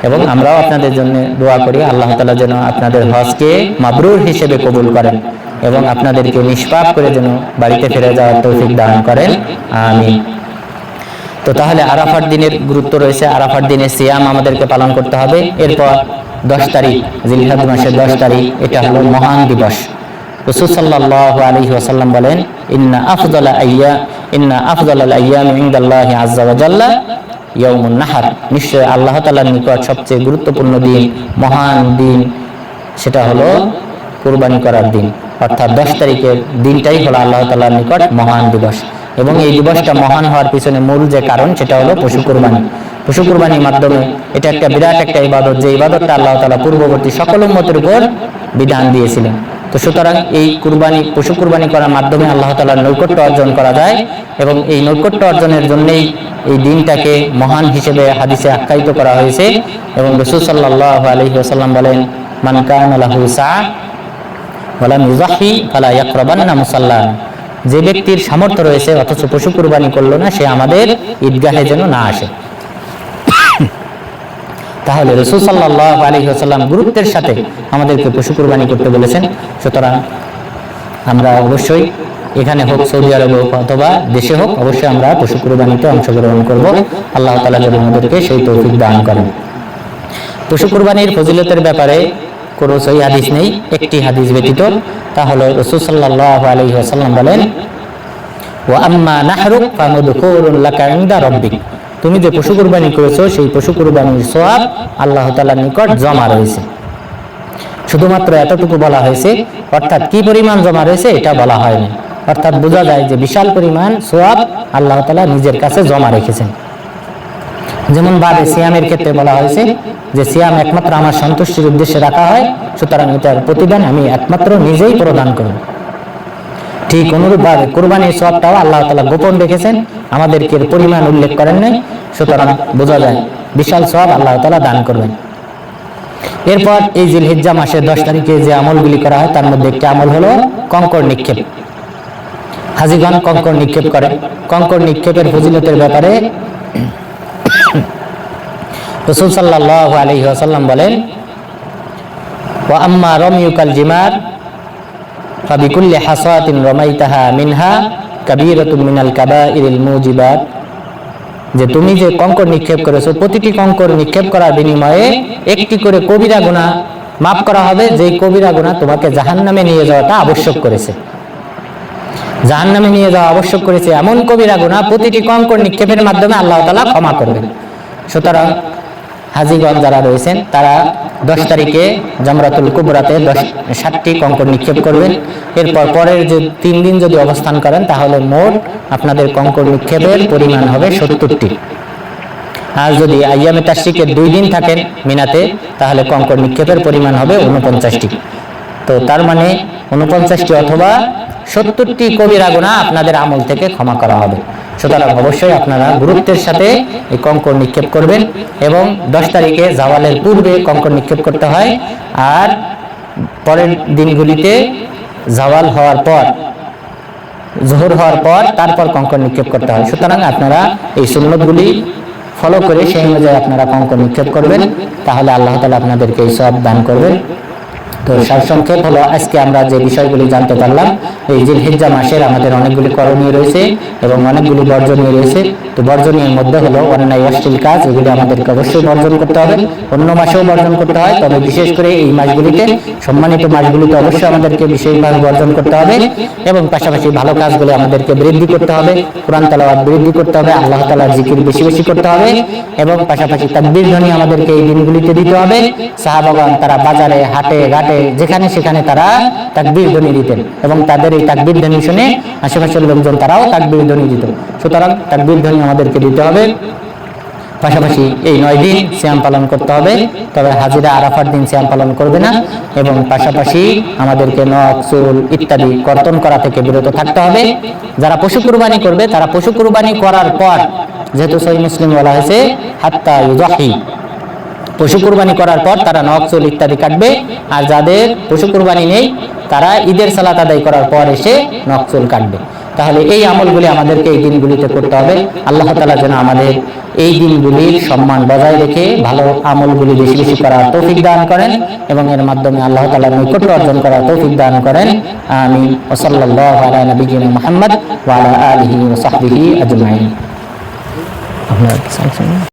এবং আমরাও আপনাদের জন্য দোয়া করি আল্লাহ তাআলা যেন আপনাদের হজকে মাবরুর হিসেবে কবুল করেন এবং আপনাদেরকে নিষ্পাপ করে যেন বাড়িতে ফিরে যাওয়ার তৌফিক দান করেন, আমিন। তো তাহলে আরাফার দিনের গুরুত্ব রয়েছে, আরাফার দিনে সিয়াম আমাদেরকে পালন করতে হবে। এরপর 10 তারিখ জিলহজ মাসের 10 তারিখ, এটা হলো মহান দিবস। রাসূল সাল্লাল্লাহু আলাইহি ওয়াসাল্লাম বলেন ইন্না আফদালাল আইয়ামি ইনদাল্লাহি আযজা ওয়া জাল্লা ইয়াউমুন নাহর, নিশ্চয় আল্লাহ তাআলার নিকট সবচেয়ে গুরুত্বপূর্ণ দিন, মহান দিন, সেটা হলো কুরবানি করার দিন। অর্থাৎ 10 তারিখের দিনটাই হলো আল্লাহ তাআলার নিকট মহান দিবস। এবং এই দিবসটা মহান হওয়ার পিছনে মূল যে কারণ সেটা হলো পশু কুরবানি। পশু কুরবানির মাধ্যমে এটা একটা বিরাট একটা ইবাদত, যে ইবাদতটা আল্লাহ তাআলা পূর্ববর্তী সকল উম্মতের উপর বিধান দিয়েছিলেন। তো সুতরাং এই কুরবানি, পশু কুরবানি করার মাধ্যমে আল্লাহ তাআলার নৈকট্য অর্জন করা যায়, এবং এই নৈকট্য অর্জনের জন্যই এই দিনটাকে মহান হিসেবে হাদিসে আখ্যায়িত করা হয়েছে। এবং রাসূল সাল্লাল্লাহু আলাইহি ওয়াসাল্লাম বলেন মান কানা লাহু সাআ ওয়া লাম ইউযাহি ফালা ইয়াকরাবান্না মুসাল্লানা, যে ব্যক্তির সামর্থ্য রয়েছে অথচ পশু কুরবানি করলো না, সে আমাদের ঈদগাহে যেন না আসে। তাহলে রাসূল সাল্লাল্লাহু আলাইহি ওয়াসাল্লাম গুরুত্বের সাথে আমাদেরকে পশু কুরবানি করতে বলেছেন। সুতরাং আমরা অবশ্যই এখানে হোক, সৌদি আরবে হোক অথবা দেশে হোক, অবশ্যই আমরা পশু কুরবানিতে অংশগ্রহণ করব। আল্লাহ তাআলা যেন আমাদেরকে সেই তৌফিক দান করেন। পশু কুরবানির ফজিলতের ব্যাপারে কোনো সহিহ হাদিস নেই, একটি হাদিস ব্যতীত। তা হলো রাসূল সাল্লাল্লাহু আলাইহি ওয়াসাল্লাম বলেন ওয়া আম্মা নাহরুক ফামাদকুরুন লাকা ইনদা রাব্বিক, তুমি যে পশু কুরবানি করেছো সেই পশু কুরবানির সওয়াব আল্লাহ তাআলার নিকট জমা রয়েছে। শুধুমাত্র এতটুকু বলা হয়েছে, অর্থাৎ কি পরিমাণ জমা রয়েছে এটা বলা হয়নি। অর্থাৎ বোঝা যায় যে বিশাল পরিমাণ সওয়াব আল্লাহ তাআলা নিজের কাছে জমা রেখেছেন। যেমন ভাবে সিয়ামের ক্ষেত্রে বলা হয়েছে যে সিয়াম একমাত্র আমার সন্তুষ্টির উদ্দেশ্যে রাখা হয়, সুতরাং এটার প্রতিদান আমি একমাত্র নিজেই প্রদান করব। ঠিক অনুরূপভাবে কুরবানির সওয়াবটাও আল্লাহ তাআলা গোপন রেখেছেন, আমাদেরকে এর পরিমাণ উল্লেখ করেন নাই, সুতরাং বোঝা যায় বিশাল সওয়াব আল্লাহ তাআলা দান করবেন। এরপর এই জিলহিজ্জা মাসের 10 তারিখে যে আমলগুলি করা হয় তার মধ্যে একটি আমল হলো কঙ্কর নিক্ষেপ। হাজীগণ কঙ্কর নিক্ষেপ করে। কঙ্কর নিক্ষেপের ফজিলতের ব্যাপারে রাসূল সাল্লাল্লাহু আলাইহি ওয়াসাল্লাম বলেন, ওয়া আম্মা রামিয়ুকাল জিমার ফাবিকুল্লি হাসাতিন রামাইতাহা মিনহা কাবীরাতুম মিনাল কাবাইরিল মুজিবাত, যে তুমি যে কঙ্কর নিক্ষেপ করেছো, প্রতিটি কঙ্কর নিক্ষেপ করার বিনিময়ে একটি করে কবিরা গুনাহ মাফ করা হবে, যেই কবিরা গুনাহ তোমাকে জাহান্নামে নিয়ে যাওয়াটা আবশ্যক করেছে। জাহান্নামে নিয়ে যাওয়া আবশ্যক করেছে এমন কবিরা গুনাহ প্রতিটি কঙ্কর নিক্ষেপের মাধ্যমে আল্লাহ তাআলা ক্ষমা করবেন। সুতরাং হাজীগণ যারা রয়েছেন তারা 10 তারিখে জামরাতুল কুবরাতে 7টি কঙ্কর নিক্ষেপ করবেন। এরপর পরের যে 3 দিন যদি অবস্থান করেন তাহলে মোট আপনাদের কঙ্কর নিক্ষেপের পরিমাণ হবে 70টি। আর যদি আইয়ামে তাশরিকের 2 দিন থাকেন মিনাতে তাহলে কঙ্কর নিক্ষেপের পরিমাণ হবে 49টি। তো তার মানে 49টি অথবা 70টি কবিরা গুনাহ আপনাদের আমল থেকে ক্ষমা করা হবে। সুতরাং অবশ্যই আপনারা গুরুত্বের সাথে এই কঙ্কর নিক্ষেপ করবেন এবং 10 তারিখে জাওয়ালের পূর্বে কঙ্কর নিক্ষেপ করতে হয়, আর পরের দিনগুলিতে জাওয়াল হওয়ার পর, জোহর হওয়ার পর তারপর কঙ্কর নিক্ষেপ করতে হয়। সুতরাং আপনারা এই সুন্নতগুলি ফলো করে সেই অনুযায়ী আপনারা কঙ্কর নিক্ষেপ করবেন, তাহলে আল্লাহ তাআলা আপনাদেরকে এই সওয়াব দান করবেন। তো সারসংক্ষেপ হলো আজকে আমরা যে বিষয়গুলি জানতে পারলাম, এই জিলহিজ্জা মাসের আমাদের অনেকগুলি করণীয় রয়েছে এবং অনেকগুলি বর্জনীয় রয়েছে। তো বর্জনীয়ের মধ্যে হলো অন্যায় অশ্লীল কাজ, এগুলি আমাদেরকে অবশ্যই বর্জন করতে হবে। অন্য মাসেও বর্জন করতে হয়, তবে বিশেষ করে এই মাসগুলিতে, সম্মানিত মাসগুলিতে অবশ্যই আমাদেরকে বিশেষভাবে বর্জন করতে হবে এবং পাশাপাশি ভালো কাজগুলি আমাদেরকে বৃদ্ধি করতে হবে, কোরআন তেলাওয়াত বৃদ্ধি করতে হবে, আল্লাহ তাআলার জিকির বেশি বেশি করতে হবে এবং পাশাপাশি তাকবীর ধ্বনি আমাদেরকে এই দিনগুলিতে দিতে হবে। সাহাবাগণ তারা বাজারে, হাটে, ঘাটে, যেখানে সেখানে তারা তাকবীর ধ্বনি দিতেন এবং তাদের এই তাকবীর ধ্বনি শুনে আশেপাশের লোকজন তারাও তাকবীর ধ্বনি দিত। সুতরাং তাকবীর ধ্বনি আমাদেরকে দিতে হবে। পাশাপাশি এই 9 দিন সিয়াম পালন করতে হবে, তবে হাজিরা আরাফার দিন সিয়াম পালন করবে না এবং পাশাপাশি আমাদেরকে নখ, চুল ইত্যাদি কর্তন করা থেকে বিরত থাকতে হবে। যারা পশু কুরবানি করবে তারা পশু কুরবানি করার পর, যেহেতু সহিহ মুসলিম বলা হয়েছে হাত্তা ইউযাহি, পশু কুরবানি করার পর তারা নখ, চুল ইত্যাদি কাটবে। আর যাদের পশু কুরবানি নেই তারা ঈদের সালাত আদায় করার পর এসে নখ, চুল কাটবে। তাহলে এই আমলগুলি আমাদেরকে এই দিনগুলিতে করতে হবে। আল্লাহ তাআলা যেন আমাদের এই দিনগুলির সম্মান বজায় রেখে ভালো আমলগুলি বেশি বেশি করার তৌফিক দান করেন এবং এর মাধ্যমে আল্লাহ তাআলার নৈকট্য অর্জন করার তৌফিক দান করেন। আমিন। ওয়া সাল্লাল্লাহু আলা নবিয়িনা মুহাম্মদ ওয়া আলা আলিহি ওয়া সাহবিহি আজমাইন।